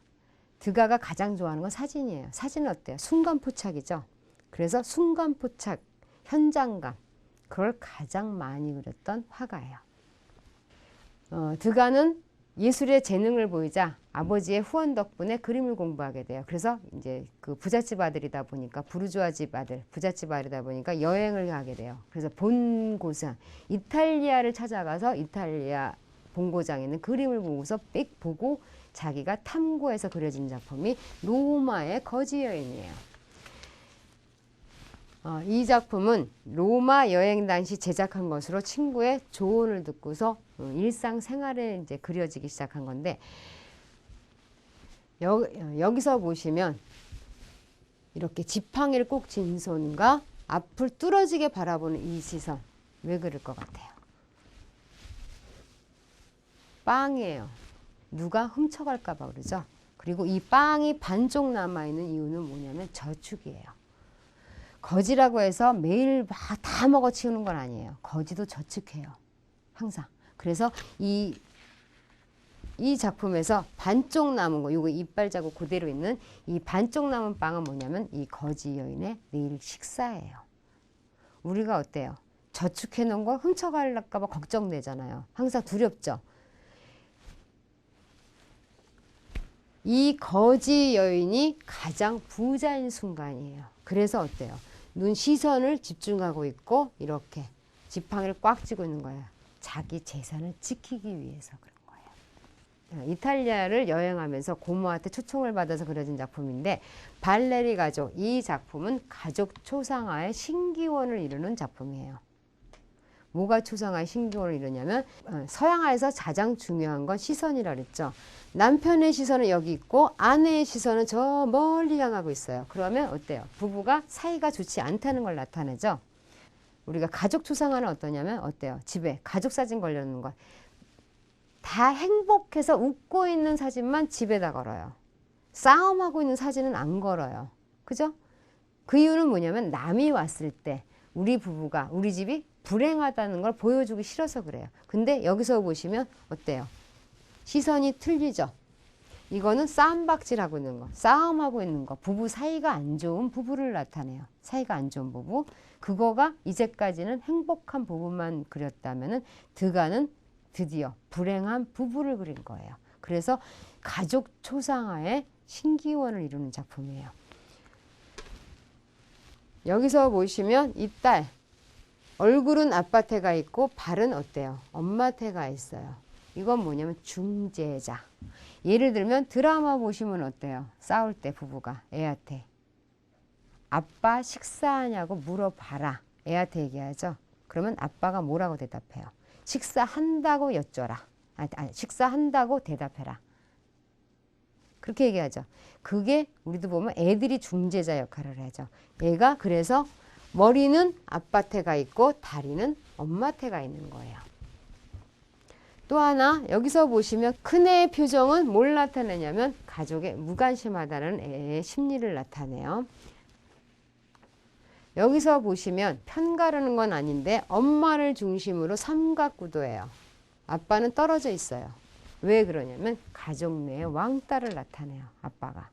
드가가 가장 좋아하는 건 사진이에요. 사진은 어때요? 순간포착이죠. 그래서 순간포착, 현장감, 그걸 가장 많이 그렸던 화가예요. 드가는 예술의 재능을 보이자 아버지의 후원 덕분에 그림을 공부하게 돼요. 그래서 이제 그 부잣집 아들이다 보니까 부르주아 집 아들, 부잣집 아들이다 보니까 여행을 가게 돼요. 그래서 본고장 이탈리아를 찾아가서 이탈리아 본고장에 있는 그림을 보고서 삑 보고 자기가 탐구해서 그려진 작품이 로마의 거지 여인이에요. 이 작품은 로마 여행 당시 제작한 것으로 친구의 조언을 듣고서 일상생활에 이제 그려지기 시작한 건데, 여기서 보시면 이렇게 지팡이를 꼭 쥔 손과 앞을 뚫어지게 바라보는 이 시선, 왜 그럴 것 같아요? 빵이에요. 누가 훔쳐갈까 봐 그러죠. 그리고 이 빵이 반쪽 남아있는 이유는 뭐냐면 저축이에요. 거지라고 해서 매일 막 다 먹어치우는 건 아니에요. 거지도 저축해요. 항상. 그래서 이 작품에서 반쪽 남은 거, 요거 이빨 자국 그대로 있는 이 반쪽 남은 빵은 뭐냐면 이 거지 여인의 내일 식사예요. 우리가 어때요? 저축해 놓은 거 훔쳐갈까 봐 걱정되잖아요. 항상 두렵죠. 이 거지 여인이 가장 부자인 순간이에요. 그래서 어때요? 눈 시선을 집중하고 있고 이렇게 지팡이를 꽉 쥐고 있는 거예요. 자기 재산을 지키기 위해서 그런 거예요. 이탈리아를 여행하면서 고모한테 초청을 받아서 그려진 작품인데, 발레리 가족, 이 작품은 가족 초상화의 신기원을 이루는 작품이에요. 뭐가 초상화의 신기원을 이루냐면, 서양화에서 가장 중요한 건 시선이라 그랬죠. 남편의 시선은 여기 있고 아내의 시선은 저 멀리 향하고 있어요. 그러면 어때요? 부부가 사이가 좋지 않다는 걸 나타내죠. 우리가 가족 초상화는 어떠냐면 어때요? 집에 가족 사진 걸려놓는 것. 다 행복해서 웃고 있는 사진만 집에다 걸어요. 싸움하고 있는 사진은 안 걸어요. 그죠? 그 이유는 뭐냐면 남이 왔을 때 우리 부부가, 우리 집이 불행하다는 걸 보여주기 싫어서 그래요. 근데 여기서 보시면 어때요? 시선이 틀리죠. 이거는 싸움박질하고 있는 거, 싸움하고 있는 거, 부부 사이가 안 좋은 부부를 나타내요. 사이가 안 좋은 부부. 그거가 이제까지는 행복한 부부만 그렸다면은 드가는 드디어 불행한 부부를 그린 거예요. 그래서 가족 초상화의 신기원을 이루는 작품이에요. 여기서 보시면 이 딸, 얼굴은 아빠 태가 있고 발은 어때요? 엄마 태가 있어요. 이건 뭐냐면 중재자. 예를 들면 드라마 보시면 어때요? 싸울 때 부부가 애한테 아빠 식사하냐고 물어봐라. 애한테 얘기하죠. 그러면 아빠가 뭐라고 대답해요? 식사한다고 여쭤라. 식사한다고 대답해라. 그렇게 얘기하죠. 그게 우리도 보면 애들이 중재자 역할을 하죠. 얘가 그래서 머리는 아빠 태가 있고 다리는 엄마 태가 있는 거예요. 또 하나 여기서 보시면 큰애의 표정은 뭘 나타내냐면 가족에 무관심하다는 애의 심리를 나타내요. 여기서 보시면 편가르는 건 아닌데 엄마를 중심으로 삼각구도예요. 아빠는 떨어져 있어요. 왜 그러냐면 가족 내에 왕따를 나타내요. 아빠가.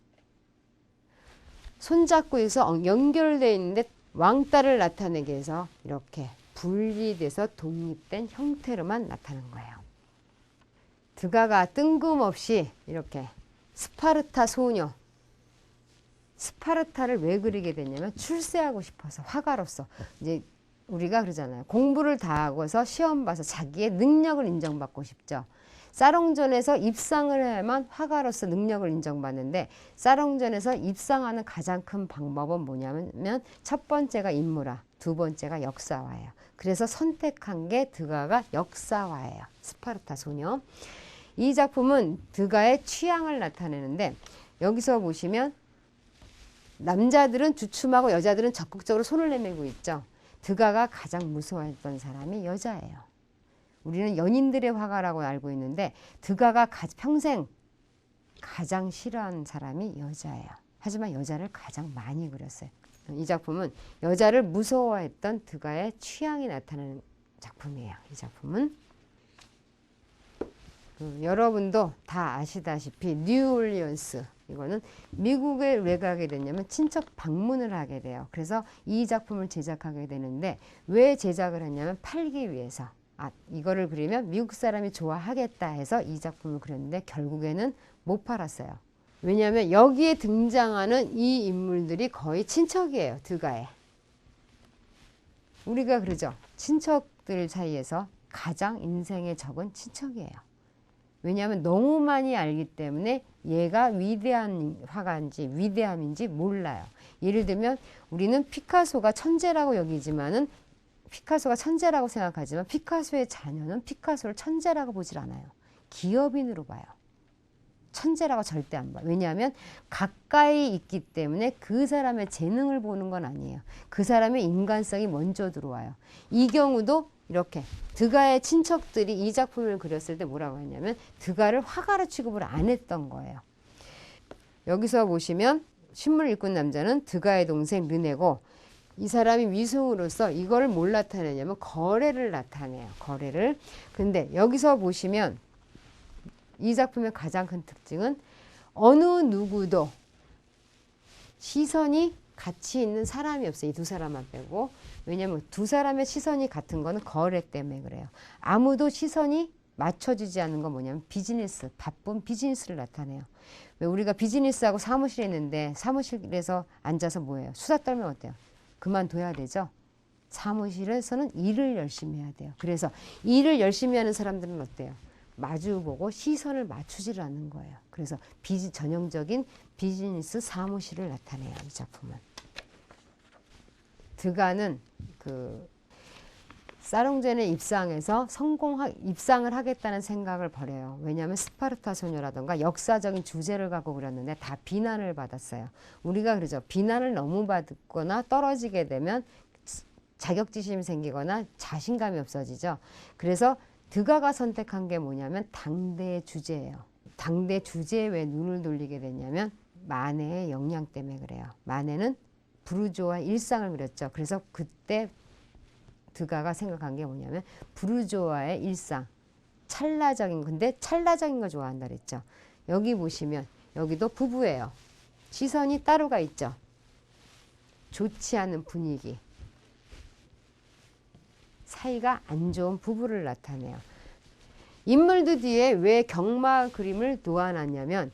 손잡고 있어 연결되어 있는데 왕따를 나타내기 위해서 이렇게 분리돼서 독립된 형태로만 나타나는 거예요. 드가가 뜬금없이 이렇게 스파르타 소녀, 스파르타를 왜 그리게 됐냐면 출세하고 싶어서, 화가로서. 이제 우리가 그러잖아요. 공부를 다 하고서 시험 봐서 자기의 능력을 인정받고 싶죠. 사롱전에서 입상을 해야만 화가로서 능력을 인정받는데, 사롱전에서 입상하는 가장 큰 방법은 뭐냐면 첫 번째가 인물화, 두 번째가 역사화예요. 그래서 선택한 게 드가가 역사화예요. 스파르타 소녀. 이 작품은 드가의 취향을 나타내는데, 여기서 보시면 남자들은 주춤하고 여자들은 적극적으로 손을 내밀고 있죠. 드가가 가장 무서워했던 사람이 여자예요. 우리는 연인들의 화가라고 알고 있는데 드가가 평생 가장 싫어하는 사람이 여자예요. 하지만 여자를 가장 많이 그렸어요. 이 작품은 여자를 무서워했던 드가의 취향이 나타나는 작품이에요. 이 작품은. 여러분도 다 아시다시피 뉴올리언스, 이거는 미국에 왜 가게 됐냐면 친척 방문을 하게 돼요. 그래서 이 작품을 제작하게 되는데 왜 제작을 했냐면 팔기 위해서. 이거를 그리면 미국 사람이 좋아하겠다 해서 이 작품을 그렸는데 결국에는 못 팔았어요. 왜냐하면 여기에 등장하는 이 인물들이 거의 친척이에요. 드가에. 우리가 그러죠. 친척들 사이에서 가장 인생에 적은 친척이에요. 왜냐하면 너무 많이 알기 때문에 얘가 위대한 화가인지 위대함인지 몰라요. 예를 들면 우리는 피카소가 천재라고 여기지만은 피카소가 천재라고 생각하지만 피카소의 자녀는 피카소를 천재라고 보질 않아요. 기업인으로 봐요. 천재라고 절대 안 봐요. 왜냐하면 가까이 있기 때문에 그 사람의 재능을 보는 건 아니에요. 그 사람의 인간성이 먼저 들어와요. 이 경우도 이렇게 드가의 친척들이 이 작품을 그렸을 때 뭐라고 했냐면 드가를 화가로 취급을 안 했던 거예요. 여기서 보시면 신문 일꾼 남자는 드가의 동생 르네고 이 사람이 미승으로서 이거를 뭘 나타내냐면 거래를 나타내요. 거래를. 근데 여기서 보시면 이 작품의 가장 큰 특징은 어느 누구도 시선이 같이 있는 사람이 없어요. 이 두 사람만 빼고. 왜냐하면 두 사람의 시선이 같은 거는 거래 때문에 그래요. 아무도 시선이 맞춰지지 않는 건 뭐냐면 비즈니스, 바쁜 비즈니스를 나타내요. 왜 우리가 비즈니스하고 사무실에 있는데 사무실에서 앉아서 뭐예요? 수다 떨면 어때요? 그만둬야 되죠. 사무실에서는 일을 열심히 해야 돼요. 그래서 일을 열심히 하는 사람들은 어때요? 마주보고 시선을 맞추지를 않는 거예요. 그래서 전형적인 비즈니스 사무실을 나타내요. 이 작품은. 드가는 사롱젠의 입상에서 입상을 하겠다는 생각을 버려요. 왜냐하면 스파르타 소녀라던가 역사적인 주제를 갖고 그렸는데 다 비난을 받았어요. 우리가 그러죠. 비난을 너무 받거나 떨어지게 되면 자격지심이 생기거나 자신감이 없어지죠. 그래서 드가가 선택한 게 뭐냐면 당대의 주제예요. 당대 주제에 왜 눈을 돌리게 됐냐면 마네의 영향 때문에 그래요. 마네는 부르주아 일상을 그렸죠. 그래서 그때 드가가 생각한 게 뭐냐면 부르주아의 일상, 찰나적인, 근데 찰나적인 거 좋아한다 그랬죠. 여기 보시면 여기도 부부예요. 시선이 따로가 있죠. 좋지 않은 분위기. 사이가 안 좋은 부부를 나타내요. 인물들 뒤에 왜 경마 그림을 놓아놨냐면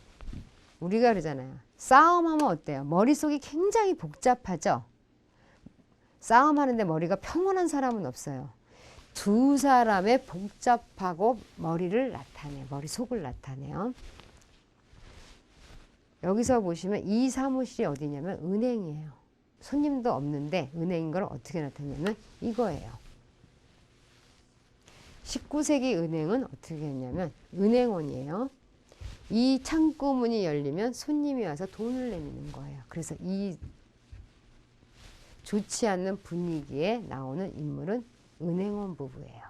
우리가 그러잖아요. 싸움하면 어때요? 머릿속이 굉장히 복잡하죠. 싸움하는데 머리가 평온한 사람은 없어요. 두 사람의 복잡하고 머리를 나타내요. 머릿속을 나타내요. 여기서 보시면 이 사무실이 어디냐면 은행이에요. 손님도 없는데 은행인 걸 어떻게 나타내냐면 이거예요. 19세기 은행은 어떻게 했냐면 은행원이에요. 이 창구 문이 열리면 손님이 와서 돈을 내미는 거예요. 그래서 이 좋지 않는 분위기에 나오는 인물은 은행원 부부예요.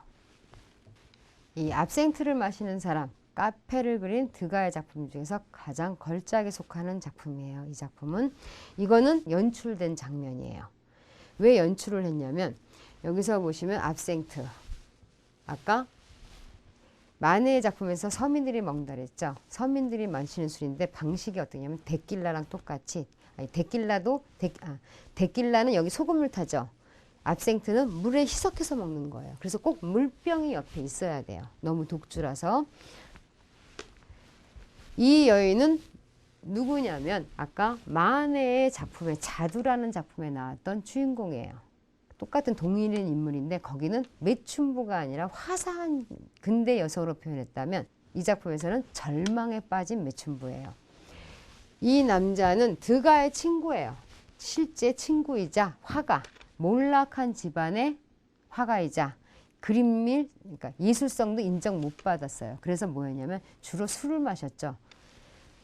이 압생트를 마시는 사람, 카페를 그린 드가의 작품 중에서 가장 걸작에 속하는 작품이에요. 이 작품은. 이거는 연출된 장면이에요. 왜 연출을 했냐면 여기서 보시면 압생트. 아까 마네의 작품에서 서민들이 먹는다 그랬죠. 서민들이 마시는 술인데 방식이 어떠냐면 데킬라랑 똑같이 데킬라는 여기 소금을 타죠. 압생트는 물에 희석해서 먹는 거예요. 그래서 꼭 물병이 옆에 있어야 돼요. 너무 독주라서. 이 여인은 누구냐면 아까 마네의 작품에 자두라는 작품에 나왔던 주인공이에요. 똑같은 동일인 인물인데 거기는 매춘부가 아니라 화사한 근대 여성으로 표현했다면 이 작품에서는 절망에 빠진 매춘부예요. 이 남자는 드가의 친구예요. 실제 친구이자 화가, 몰락한 집안의 화가이자 그림밀, 그러니까 예술성도 인정 못 받았어요. 그래서 뭐였냐면 주로 술을 마셨죠.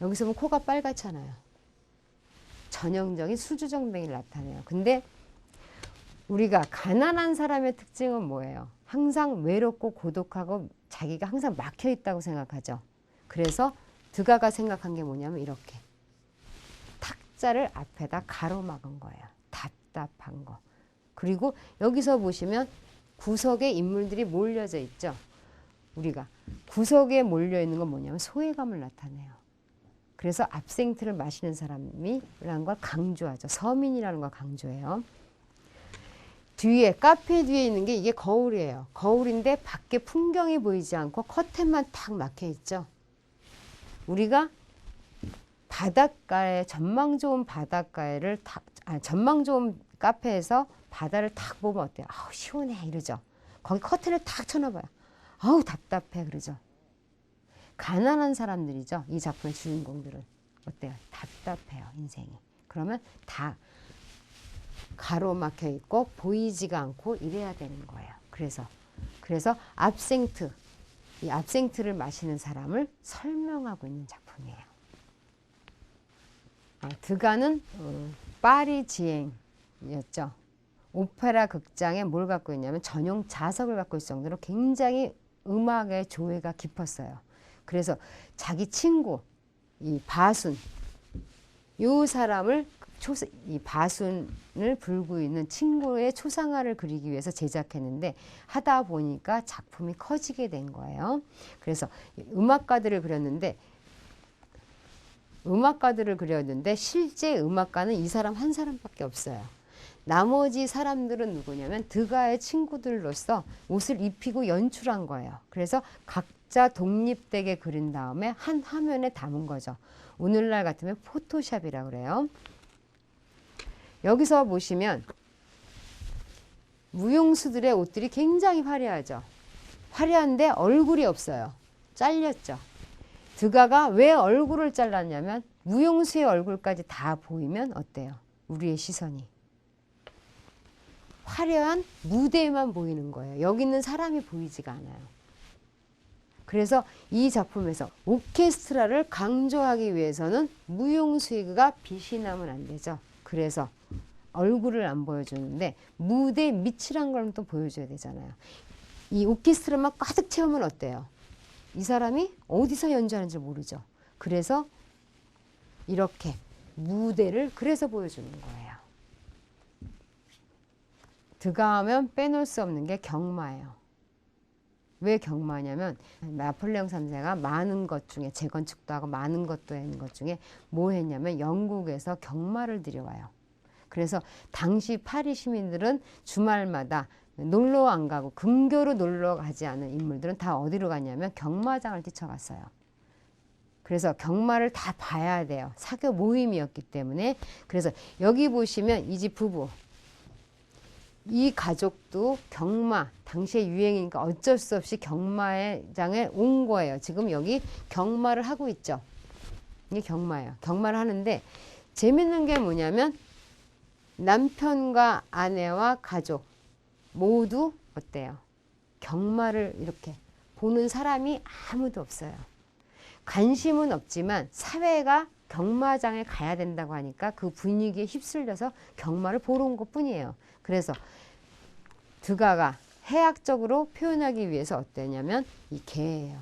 여기서 보면 코가 빨갛잖아요. 전형적인 수주정뱅이를 나타내요. 근데 우리가 가난한 사람의 특징은 뭐예요? 항상 외롭고 고독하고 자기가 항상 막혀 있다고 생각하죠. 그래서 드가가 생각한 게 뭐냐면 이렇게 탁자를 앞에다 가로막은 거예요. 답답한 거. 그리고 여기서 보시면 구석에 인물들이 몰려져 있죠. 우리가 구석에 몰려있는 건 뭐냐면 소외감을 나타내요. 그래서 압생트를 마시는 사람이라는 걸 강조하죠. 서민이라는 걸 강조해요. 뒤에 카페 뒤에 있는 게 이게 거울이에요. 거울인데 밖에 풍경이 보이지 않고 커튼만 탁 막혀 있죠. 우리가 바닷가에 전망 좋은 바닷가에를 전망 좋은 카페에서 바다를 탁 보면 어때요? 아우 시원해 이러죠. 거기 커튼을 탁 쳐놔봐요. 아우 답답해 그러죠. 가난한 사람들이죠. 이 작품의 주인공들은 어때요? 답답해요 인생이. 그러면 다 가로막혀 있고 보이지가 않고 이래야 되는 거예요. 그래서 압생트, 이 압생트를 마시는 사람을 설명하고 있는 작품이에요. 드가는 파리지앵이었죠. 오페라 극장에 뭘 갖고 있냐면 전용 좌석을 갖고 있을 정도로 굉장히 음악의 조예가 깊었어요. 그래서 자기 친구 이 바순 요 사람을 이 바순을 불고 있는 친구의 초상화를 그리기 위해서 제작했는데 하다 보니까 작품이 커지게 된 거예요. 그래서 음악가들을 그렸는데 실제 음악가는 이 사람 한 사람밖에 없어요. 나머지 사람들은 누구냐면 드가의 친구들로서 옷을 입히고 연출한 거예요. 그래서 각자 독립되게 그린 다음에 한 화면에 담은 거죠. 오늘날 같으면 포토샵이라고 그래요. 여기서 보시면 무용수들의 옷들이 굉장히 화려하죠. 화려한데 얼굴이 없어요. 잘렸죠. 드가가 왜 얼굴을 잘랐냐면 무용수의 얼굴까지 다 보이면 어때요? 우리의 시선이. 화려한 무대만 보이는 거예요. 여기 있는 사람이 보이지가 않아요. 그래서 이 작품에서 오케스트라를 강조하기 위해서는 무용수가 빛이 나면 안 되죠. 그래서 얼굴을 안 보여주는데 무대 밑이란 걸 또 보여줘야 되잖아요. 이 오케스트라만 가득 채우면 어때요? 이 사람이 어디서 연주하는지 모르죠. 그래서 이렇게 무대를 그래서 보여주는 거예요. 드가 하면 빼놓을 수 없는 게 경마예요. 왜 경마냐면 나폴레옹 3세가 많은 것 중에 재건축도 하고 많은 것도 하는 것 중에 뭐 했냐면 영국에서 경마를 들여와요. 그래서 당시 파리 시민들은 주말마다 놀러 안 가고 근교로 놀러 가지 않은 인물들은 다 어디로 갔냐면 경마장을 뛰쳐갔어요. 그래서 경마를 다 봐야 돼요. 사교 모임이었기 때문에. 그래서 여기 보시면 이 집 부부 이 가족도 경마 당시의 유행이니까 어쩔 수 없이 경마장에 온 거예요. 지금 여기 경마를 하고 있죠. 이게 경마예요. 경마를 하는데 재밌는 게 뭐냐면 남편과 아내와 가족 모두 어때요? 경마를 이렇게 보는 사람이 아무도 없어요. 관심은 없지만 사회가 경마장에 가야 된다고 하니까 그 분위기에 휩쓸려서 경마를 보러 온 것뿐이에요. 그래서 드가가 해학적으로 표현하기 위해서 어땠냐면 이 개예요.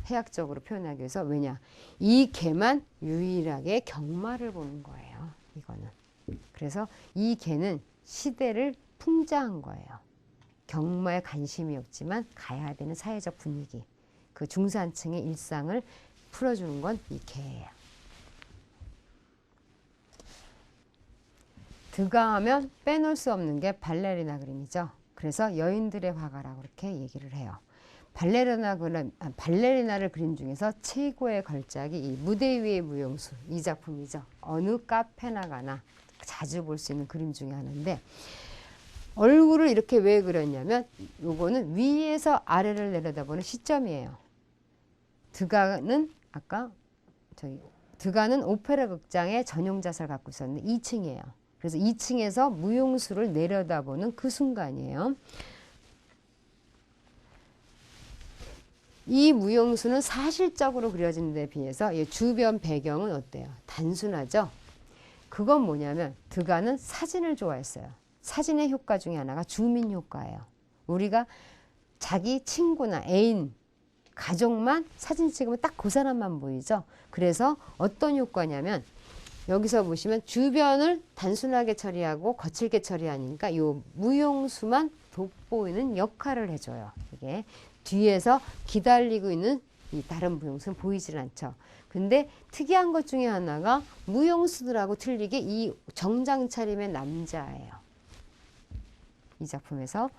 해학적으로 표현하기 위해서 왜냐? 이 개만 유일하게 경마를 보는 거예요. 이거는. 그래서 이 개는 시대를 풍자한 거예요. 경마에 관심이 없지만 가야 되는 사회적 분위기, 그 중산층의 일상을 풀어주는 건 이 개예요. 드가 하면 빼놓을 수 없는 게 발레리나 그림이죠. 그래서 여인들의 화가라고 그렇게 얘기를 해요. 발레리나를 그린 중에서 최고의 걸작이 이 무대 위의 무용수 이 작품이죠. 어느 카페나 가나 자주 볼 수 있는 그림 중에 하나인데 얼굴을 이렇게 왜 그렸냐면 요거는 위에서 아래를 내려다보는 시점이에요. 드가는 드가는 오페라 극장에 전용 좌석을 갖고 있었는데 2층이에요. 그래서 2층에서 무용수를 내려다보는 그 순간이에요. 이 무용수는 사실적으로 그려진 데 비해서 이 주변 배경은 어때요? 단순하죠? 그건 뭐냐면 드가는 사진을 좋아했어요. 사진의 효과 중에 하나가 주민 효과예요. 우리가 자기 친구나 애인, 가족만 사진 찍으면 딱 그 사람만 보이죠? 그래서 어떤 효과냐면 여기서 보시면 주변을 단순하게 처리하고 거칠게 처리하니까 이 무용수만 돋보이는 역할을 해줘요. 이게 뒤에서 기다리고 있는 이 다른 무용수는 보이질 않죠. 근데 특이한 것 중에 하나가 무용수들하고 틀리게 이 정장 차림의 남자예요. 이 작품에서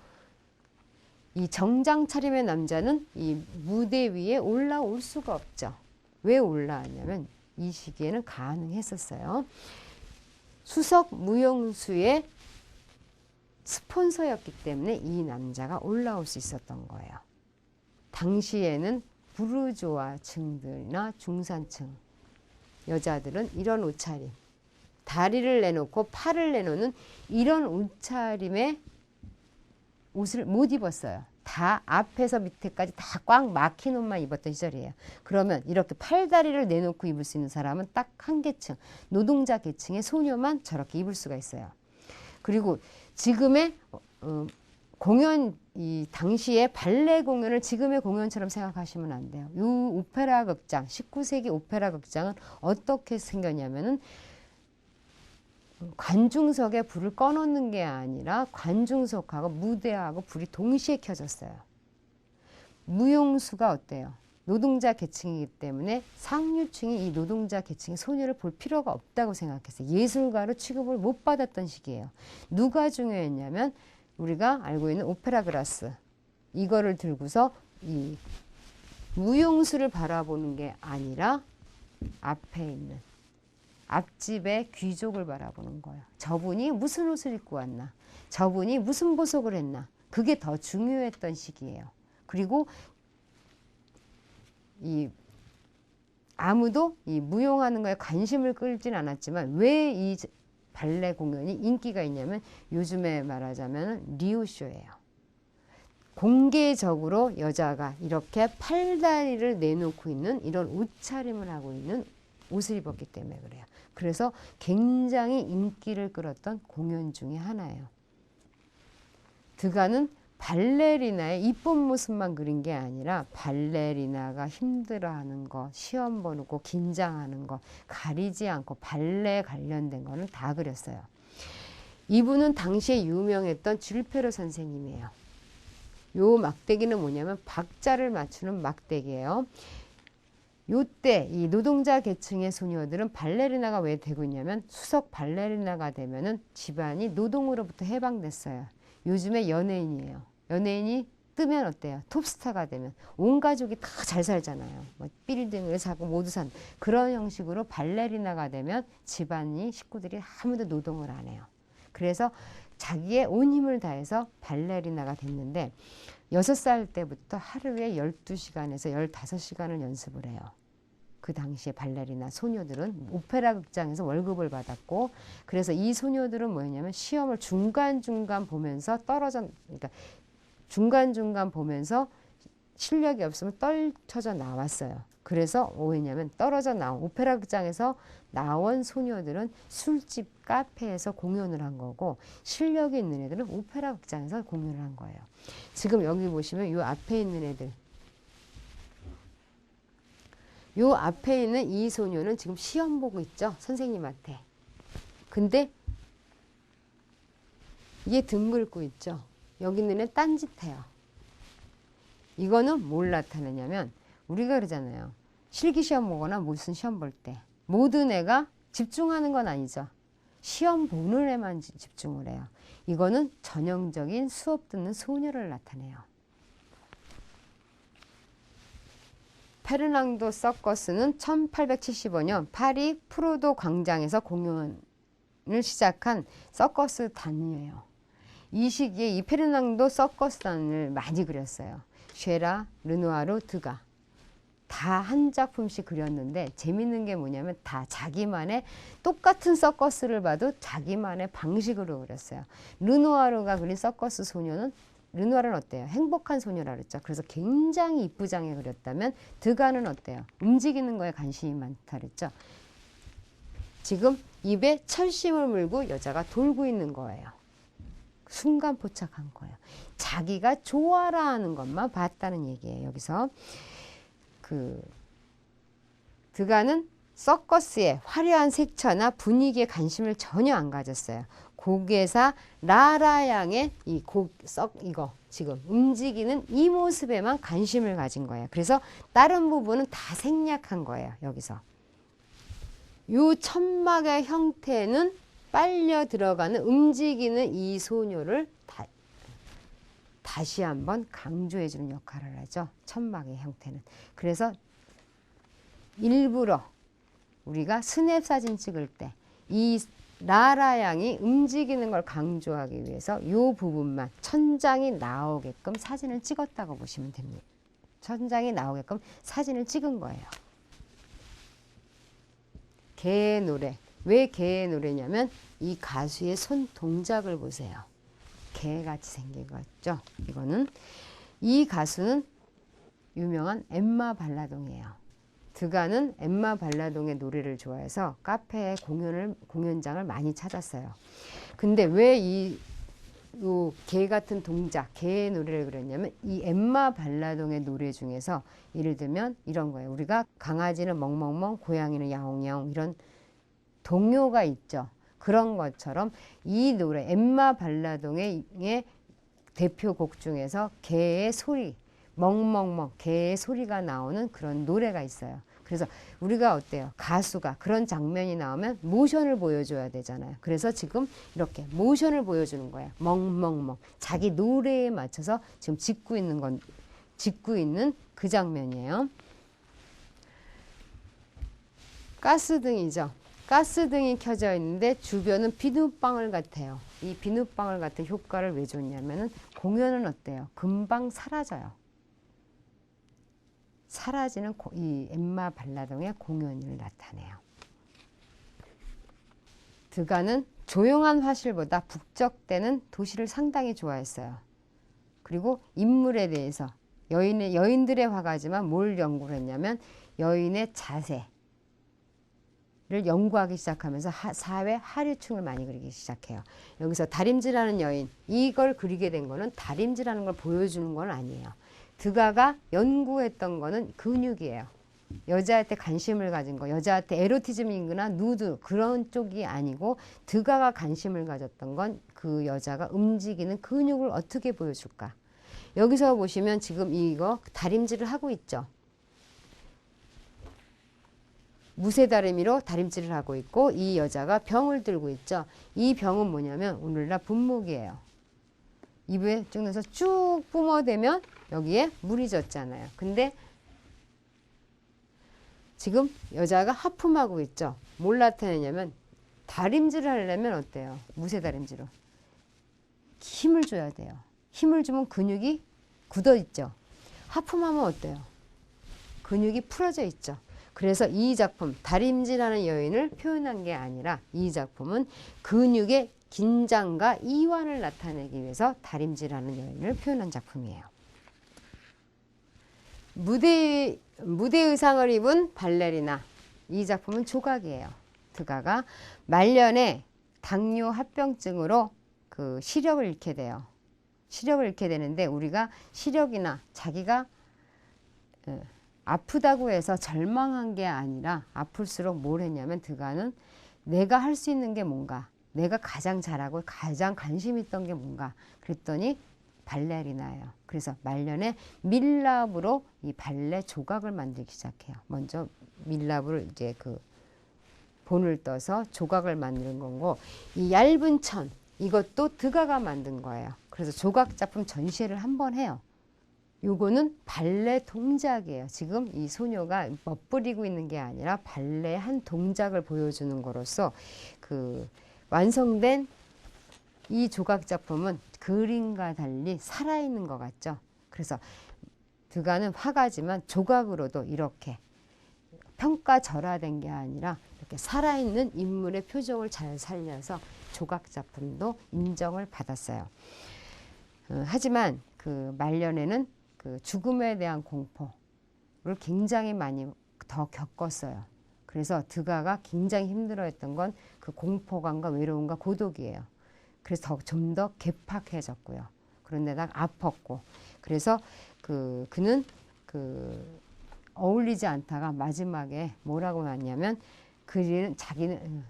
이 정장 차림의 남자는 이 무대 위에 올라올 수가 없죠. 왜 올라왔냐면 이 시기에는 가능했었어요. 수석 무용수의 스폰서였기 때문에 이 남자가 올라올 수 있었던 거예요. 당시에는 부르주아층들이나 중산층 여자들은 이런 옷차림, 다리를 내놓고 팔을 내놓는 이런 옷차림의 옷을 못 입었어요. 다 앞에서 밑에까지 다 꽉 막힌 옷만 입었던 시절이에요. 그러면 이렇게 팔다리를 내놓고 입을 수 있는 사람은 딱 한 계층, 노동자 계층의 소녀만 저렇게 입을 수가 있어요. 그리고 지금의 공연, 이 당시에 발레 공연을 지금의 공연처럼 생각하시면 안 돼요. 이 오페라 극장, 19세기 오페라 극장은 어떻게 생겼냐면은 관중석에 불을 꺼놓는 게 아니라 관중석하고 무대하고 불이 동시에 켜졌어요. 무용수가 어때요? 노동자 계층이기 때문에 상류층이 이 노동자 계층의 소녀를 볼 필요가 없다고 생각했어요. 예술가로 취급을 못 받았던 시기예요. 누가 중요했냐면 우리가 알고 있는 오페라 그라스, 이거를 들고서 이 무용수를 바라보는 게 아니라 앞에 있는 앞집의 귀족을 바라보는 거예요. 저분이 무슨 옷을 입고 왔나, 저분이 무슨 보석을 했나, 그게 더 중요했던 시기예요. 그리고 아무도 이 무용하는 거에 관심을 끌진 않았지만 왜 이 발레 공연이 인기가 있냐면 요즘에 말하자면 리오쇼예요. 공개적으로 여자가 이렇게 팔다리를 내놓고 있는 이런 옷차림을 하고 있는 옷을 입었기 때문에 그래요. 그래서 굉장히 인기를 끌었던 공연 중에 하나예요. 드가는 발레리나의 이쁜 모습만 그린 게 아니라 발레리나가 힘들어하는 거, 시험 보고 긴장하는 거 가리지 않고 발레 관련된 거는 다 그렸어요. 이분은 당시에 유명했던 줄페로 선생님이에요. 요 막대기는 뭐냐면 박자를 맞추는 막대기예요. 요때 이 노동자 계층의 소녀들은 발레리나가 왜 되고 있냐면 수석 발레리나가 되면은 집안이 노동으로부터 해방됐어요. 요즘에 연예인이에요. 연예인이 뜨면 어때요? 톱스타가 되면 온 가족이 다 잘 살잖아요. 뭐 빌딩을 사고 모두 산 그런 형식으로 발레리나가 되면 집안이 식구들이 아무도 노동을 안 해요. 그래서 자기의 온 힘을 다해서 발레리나가 됐는데 6살 때부터 하루에 12시간에서 15시간을 연습을 해요. 그 당시에 발레리나 소녀들은 오페라 극장에서 월급을 받았고, 그래서 이 소녀들은 뭐였냐면 시험을 중간중간 보면서 그러니까 중간중간 보면서 실력이 없으면 떨쳐져 나왔어요. 그래서 뭐였냐면 떨어져 나온 오페라 극장에서 나온 소녀들은 술집 카페에서 공연을 한 거고, 실력이 있는 애들은 오페라 극장에서 공연을 한 거예요. 지금 여기 보시면 이 앞에 있는 애들, 요 앞에 있는 이 소녀는 지금 시험 보고 있죠. 선생님한테. 근데 얘 등 긁고 있죠. 여기 있는 애 딴짓해요. 이거는 뭘 나타내냐면 우리가 그러잖아요. 실기시험 보거나 무슨 시험 볼 때 모든 애가 집중하는 건 아니죠. 시험 보는 애만 집중을 해요. 이거는 전형적인 수업 듣는 소녀를 나타내요. 페르낭도 서커스는 1875년 파리 프로도 광장에서 공연을 시작한 서커스 단이에요. 이 시기에 이 페르낭도 서커스단을 많이 그렸어요. 쉐라, 르누아르, 드가 다 한 작품씩 그렸는데 재밌는 게 뭐냐면 다 자기만의 똑같은 서커스를 봐도 자기만의 방식으로 그렸어요. 르누아르가 그린 서커스 소녀는 르누아르는 어때요? 행복한 소녀라 그랬죠. 그래서 굉장히 이쁘장하게 그렸다면 드가는 어때요? 움직이는 거에 관심이 많다 그랬죠. 지금 입에 철심을 물고 여자가 돌고 있는 거예요. 순간 포착한 거예요. 자기가 좋아라 하는 것만 봤다는 얘기예요. 여기서 드가는 서커스의 화려한 색채나 분위기에 관심을 전혀 안 가졌어요. 곡에서 라라양의 이거 지금 움직이는 이 모습에만 관심을 가진 거예요. 그래서 다른 부분은 다 생략한 거예요. 여기서. 요 천막의 형태는 빨려 들어가는 움직이는 이 소녀를 다시 한번 강조해 주는 역할을 하죠. 천막의 형태는. 그래서 일부러 우리가 스냅 사진 찍을 때 이 라라 양이 움직이는 걸 강조하기 위해서 이 부분만 천장이 나오게끔 사진을 찍었다고 보시면 됩니다. 천장이 나오게끔 사진을 찍은 거예요. 개의 노래. 왜 개의 노래냐면 이 가수의 손 동작을 보세요. 개같이 생긴 거 있죠. 이거는 이 가수는 유명한 엠마 발라동이에요. 드가는 엠마 발라동의 노래를 좋아해서 카페에 공연장을 많이 찾았어요. 근데 왜 이 개 같은 동작, 개의 노래를 그렸냐면 이 엠마 발라동의 노래 중에서 예를 들면 이런 거예요. 우리가 강아지는 멍멍멍, 고양이는 야옹야옹 이런 동요가 있죠. 그런 것처럼 이 노래 엠마 발라동의 대표곡 중에서 개의 소리, 멍멍멍, 개의 소리가 나오는 그런 노래가 있어요. 그래서 우리가 어때요? 가수가 그런 장면이 나오면 모션을 보여줘야 되잖아요. 그래서 지금 이렇게 모션을 보여주는 거예요. 멍멍멍. 자기 노래에 맞춰서 지금 짓고 있는 그 장면이에요. 가스등이죠. 가스등이 켜져 있는데 주변은 비눗방울 같아요. 이 비눗방울 같은 효과를 왜 줬냐면은 공연은 어때요? 금방 사라져요. 사라지는 이 엠마 발라동의 공연을 나타내요. 드가는 조용한 화실보다 북적대는 도시를 상당히 좋아했어요. 그리고 인물에 대해서 여인들의 화가지만 뭘 연구를 했냐면 여인의 자세를 연구하기 시작하면서 사회 하류층을 많이 그리기 시작해요. 여기서 다림질하는 여인, 이걸 그리게 된 거는 다림질하는 걸 보여주는 건 아니에요. 드가가 연구했던 거는 근육이에요. 여자한테 관심을 가진 거, 여자한테 에로티즘이거나 누드 그런 쪽이 아니고 드가가 관심을 가졌던 건 그 여자가 움직이는 근육을 어떻게 보여줄까. 여기서 보시면 지금 이거 다림질을 하고 있죠. 무쇠다리미로 다림질을 하고 있고 이 여자가 병을 들고 있죠. 이 병은 뭐냐면 오늘날 분무기예요. 입에 쭉 넣어서 쭉 뿜어대면 여기에 물이 젖잖아요. 근데 지금 여자가 하품하고 있죠. 뭘 나타내냐면 다림질을 하려면 어때요? 무쇠다림질로. 힘을 줘야 돼요. 힘을 주면 근육이 굳어 있죠. 하품하면 어때요? 근육이 풀어져 있죠. 그래서 이 작품 다림질하는 여인을 표현한 게 아니라 이 작품은 근육의 긴장과 이완을 나타내기 위해서 다림질하는 여인을 표현한 작품이에요. 무대 의상을 입은 발레리나. 이 작품은 조각이에요. 드가가 말년에 당뇨 합병증으로 그 시력을 잃게 돼요. 시력을 잃게 되는데 우리가 시력이나 자기가 아프다고 해서 절망한 게 아니라 아플수록 뭘 했냐면 드가는 내가 할 수 있는 게 뭔가, 내가 가장 잘하고 가장 관심 있던 게 뭔가 그랬더니 발레리나예요. 그래서 말년에 밀랍으로 이 발레 조각을 만들기 시작해요. 먼저 밀랍을 이제 그 본을 떠서 조각을 만드는 거고 이 얇은 천 이것도 드가가 만든 거예요. 그래서 조각 작품 전시회를 한번 해요. 요거는 발레 동작이에요. 지금 이 소녀가 멋부리고 있는 게 아니라 발레 한 동작을 보여주는 거로서 그 완성된 이 조각 작품은 그림과 달리 살아있는 것 같죠. 그래서 드가는 화가지만 조각으로도 이렇게 평가절하된 게 아니라 이렇게 살아있는 인물의 표정을 잘 살려서 조각 작품도 인정을 받았어요. 하지만 그 말년에는 그 죽음에 대한 공포를 굉장히 많이 더 겪었어요. 그래서 드가가 굉장히 힘들어했던 건 그 공포감과 외로움과 고독이에요. 그래서 좀 더 괴팍해졌고요. 그런데다가 아팠고. 그래서 그는 어울리지 않다가 마지막에 뭐라고 났냐면 자기는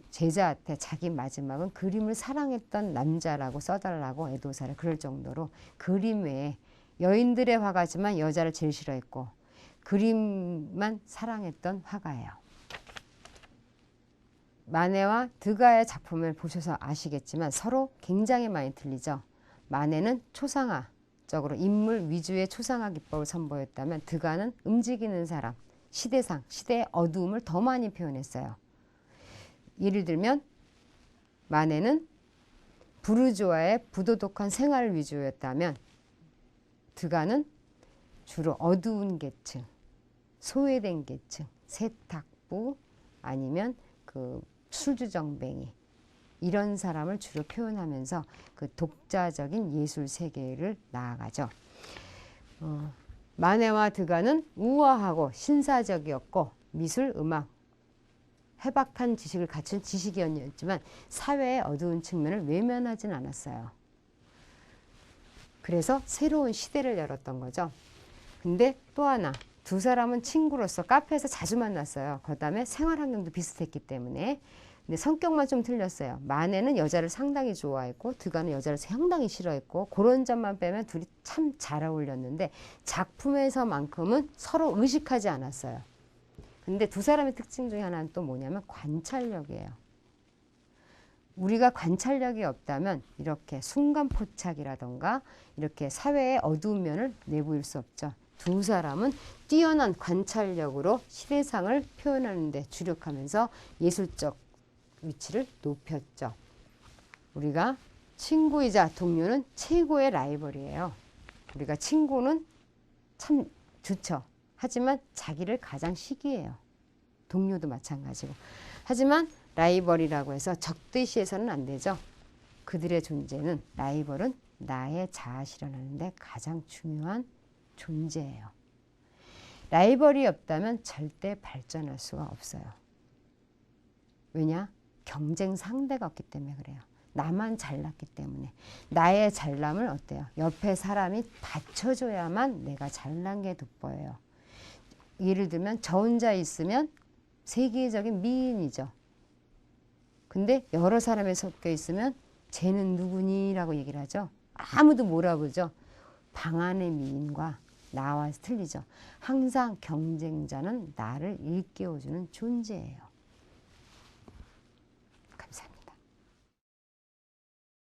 제자한테 자기 마지막은 그림을 사랑했던 남자라고 써달라고 애도사를 그럴 정도로 그림 외에 여인들의 화가지만 여자를 제일 싫어했고 그림만 사랑했던 화가예요. 마네와 드가의 작품을 보셔서 아시겠지만 서로 굉장히 많이 틀리죠. 마네는 초상화적으로 인물 위주의 초상화 기법을 선보였다면 드가는 움직이는 사람, 시대상, 시대의 어두움을 더 많이 표현했어요. 예를 들면 마네는 부르주아의 부도덕한 생활 위주였다면 드가는 주로 어두운 계층, 소외된 계층, 세탁부 아니면 그 술주정뱅이 이런 사람을 주로 표현하면서 그 독자적인 예술 세계를 나아가죠. 마네와 드가는 우아하고 신사적이었고 미술, 음악, 해박한 지식을 갖춘 지식인이었지만 사회의 어두운 측면을 외면하진 않았어요. 그래서 새로운 시대를 열었던 거죠. 근데 또 하나, 두 사람은 친구로서 카페에서 자주 만났어요. 그 다음에 생활 환경도 비슷했기 때문에. 근데 성격만 좀 틀렸어요. 마네는 여자를 상당히 좋아했고 드가는 여자를 상당히 싫어했고 그런 점만 빼면 둘이 참 잘 어울렸는데 작품에서만큼은 서로 의식하지 않았어요. 근데 두 사람의 특징 중에 하나는 또 뭐냐면 관찰력이에요. 우리가 관찰력이 없다면 이렇게 순간포착이라던가 이렇게 사회의 어두운 면을 내보일 수 없죠. 두 사람은 뛰어난 관찰력으로 시대상을 표현하는 데 주력하면서 예술적 위치를 높였죠. 우리가 친구이자 동료는 최고의 라이벌이에요. 우리가 친구는 참 좋죠. 하지만 자기를 가장 시기해요. 동료도 마찬가지고. 하지만 라이벌이라고 해서 적대시해서는 안 되죠. 그들의 존재는 라이벌은 나의 자아 실현하는 데 가장 중요한 존재예요. 라이벌이 없다면 절대 발전할 수가 없어요. 왜냐? 경쟁 상대가 없기 때문에 그래요. 나만 잘났기 때문에. 나의 잘남을 어때요? 옆에 사람이 받쳐줘야만 내가 잘난 게 돋보여요. 예를 들면 저 혼자 있으면 세계적인 미인이죠. 근데 여러 사람이 섞여 있으면 쟤는 누구니? 라고 얘기를 하죠. 아무도 몰아보죠. 방 안의 미인과 나와 틀리죠. 항상 경쟁자는 나를 일깨워주는 존재예요.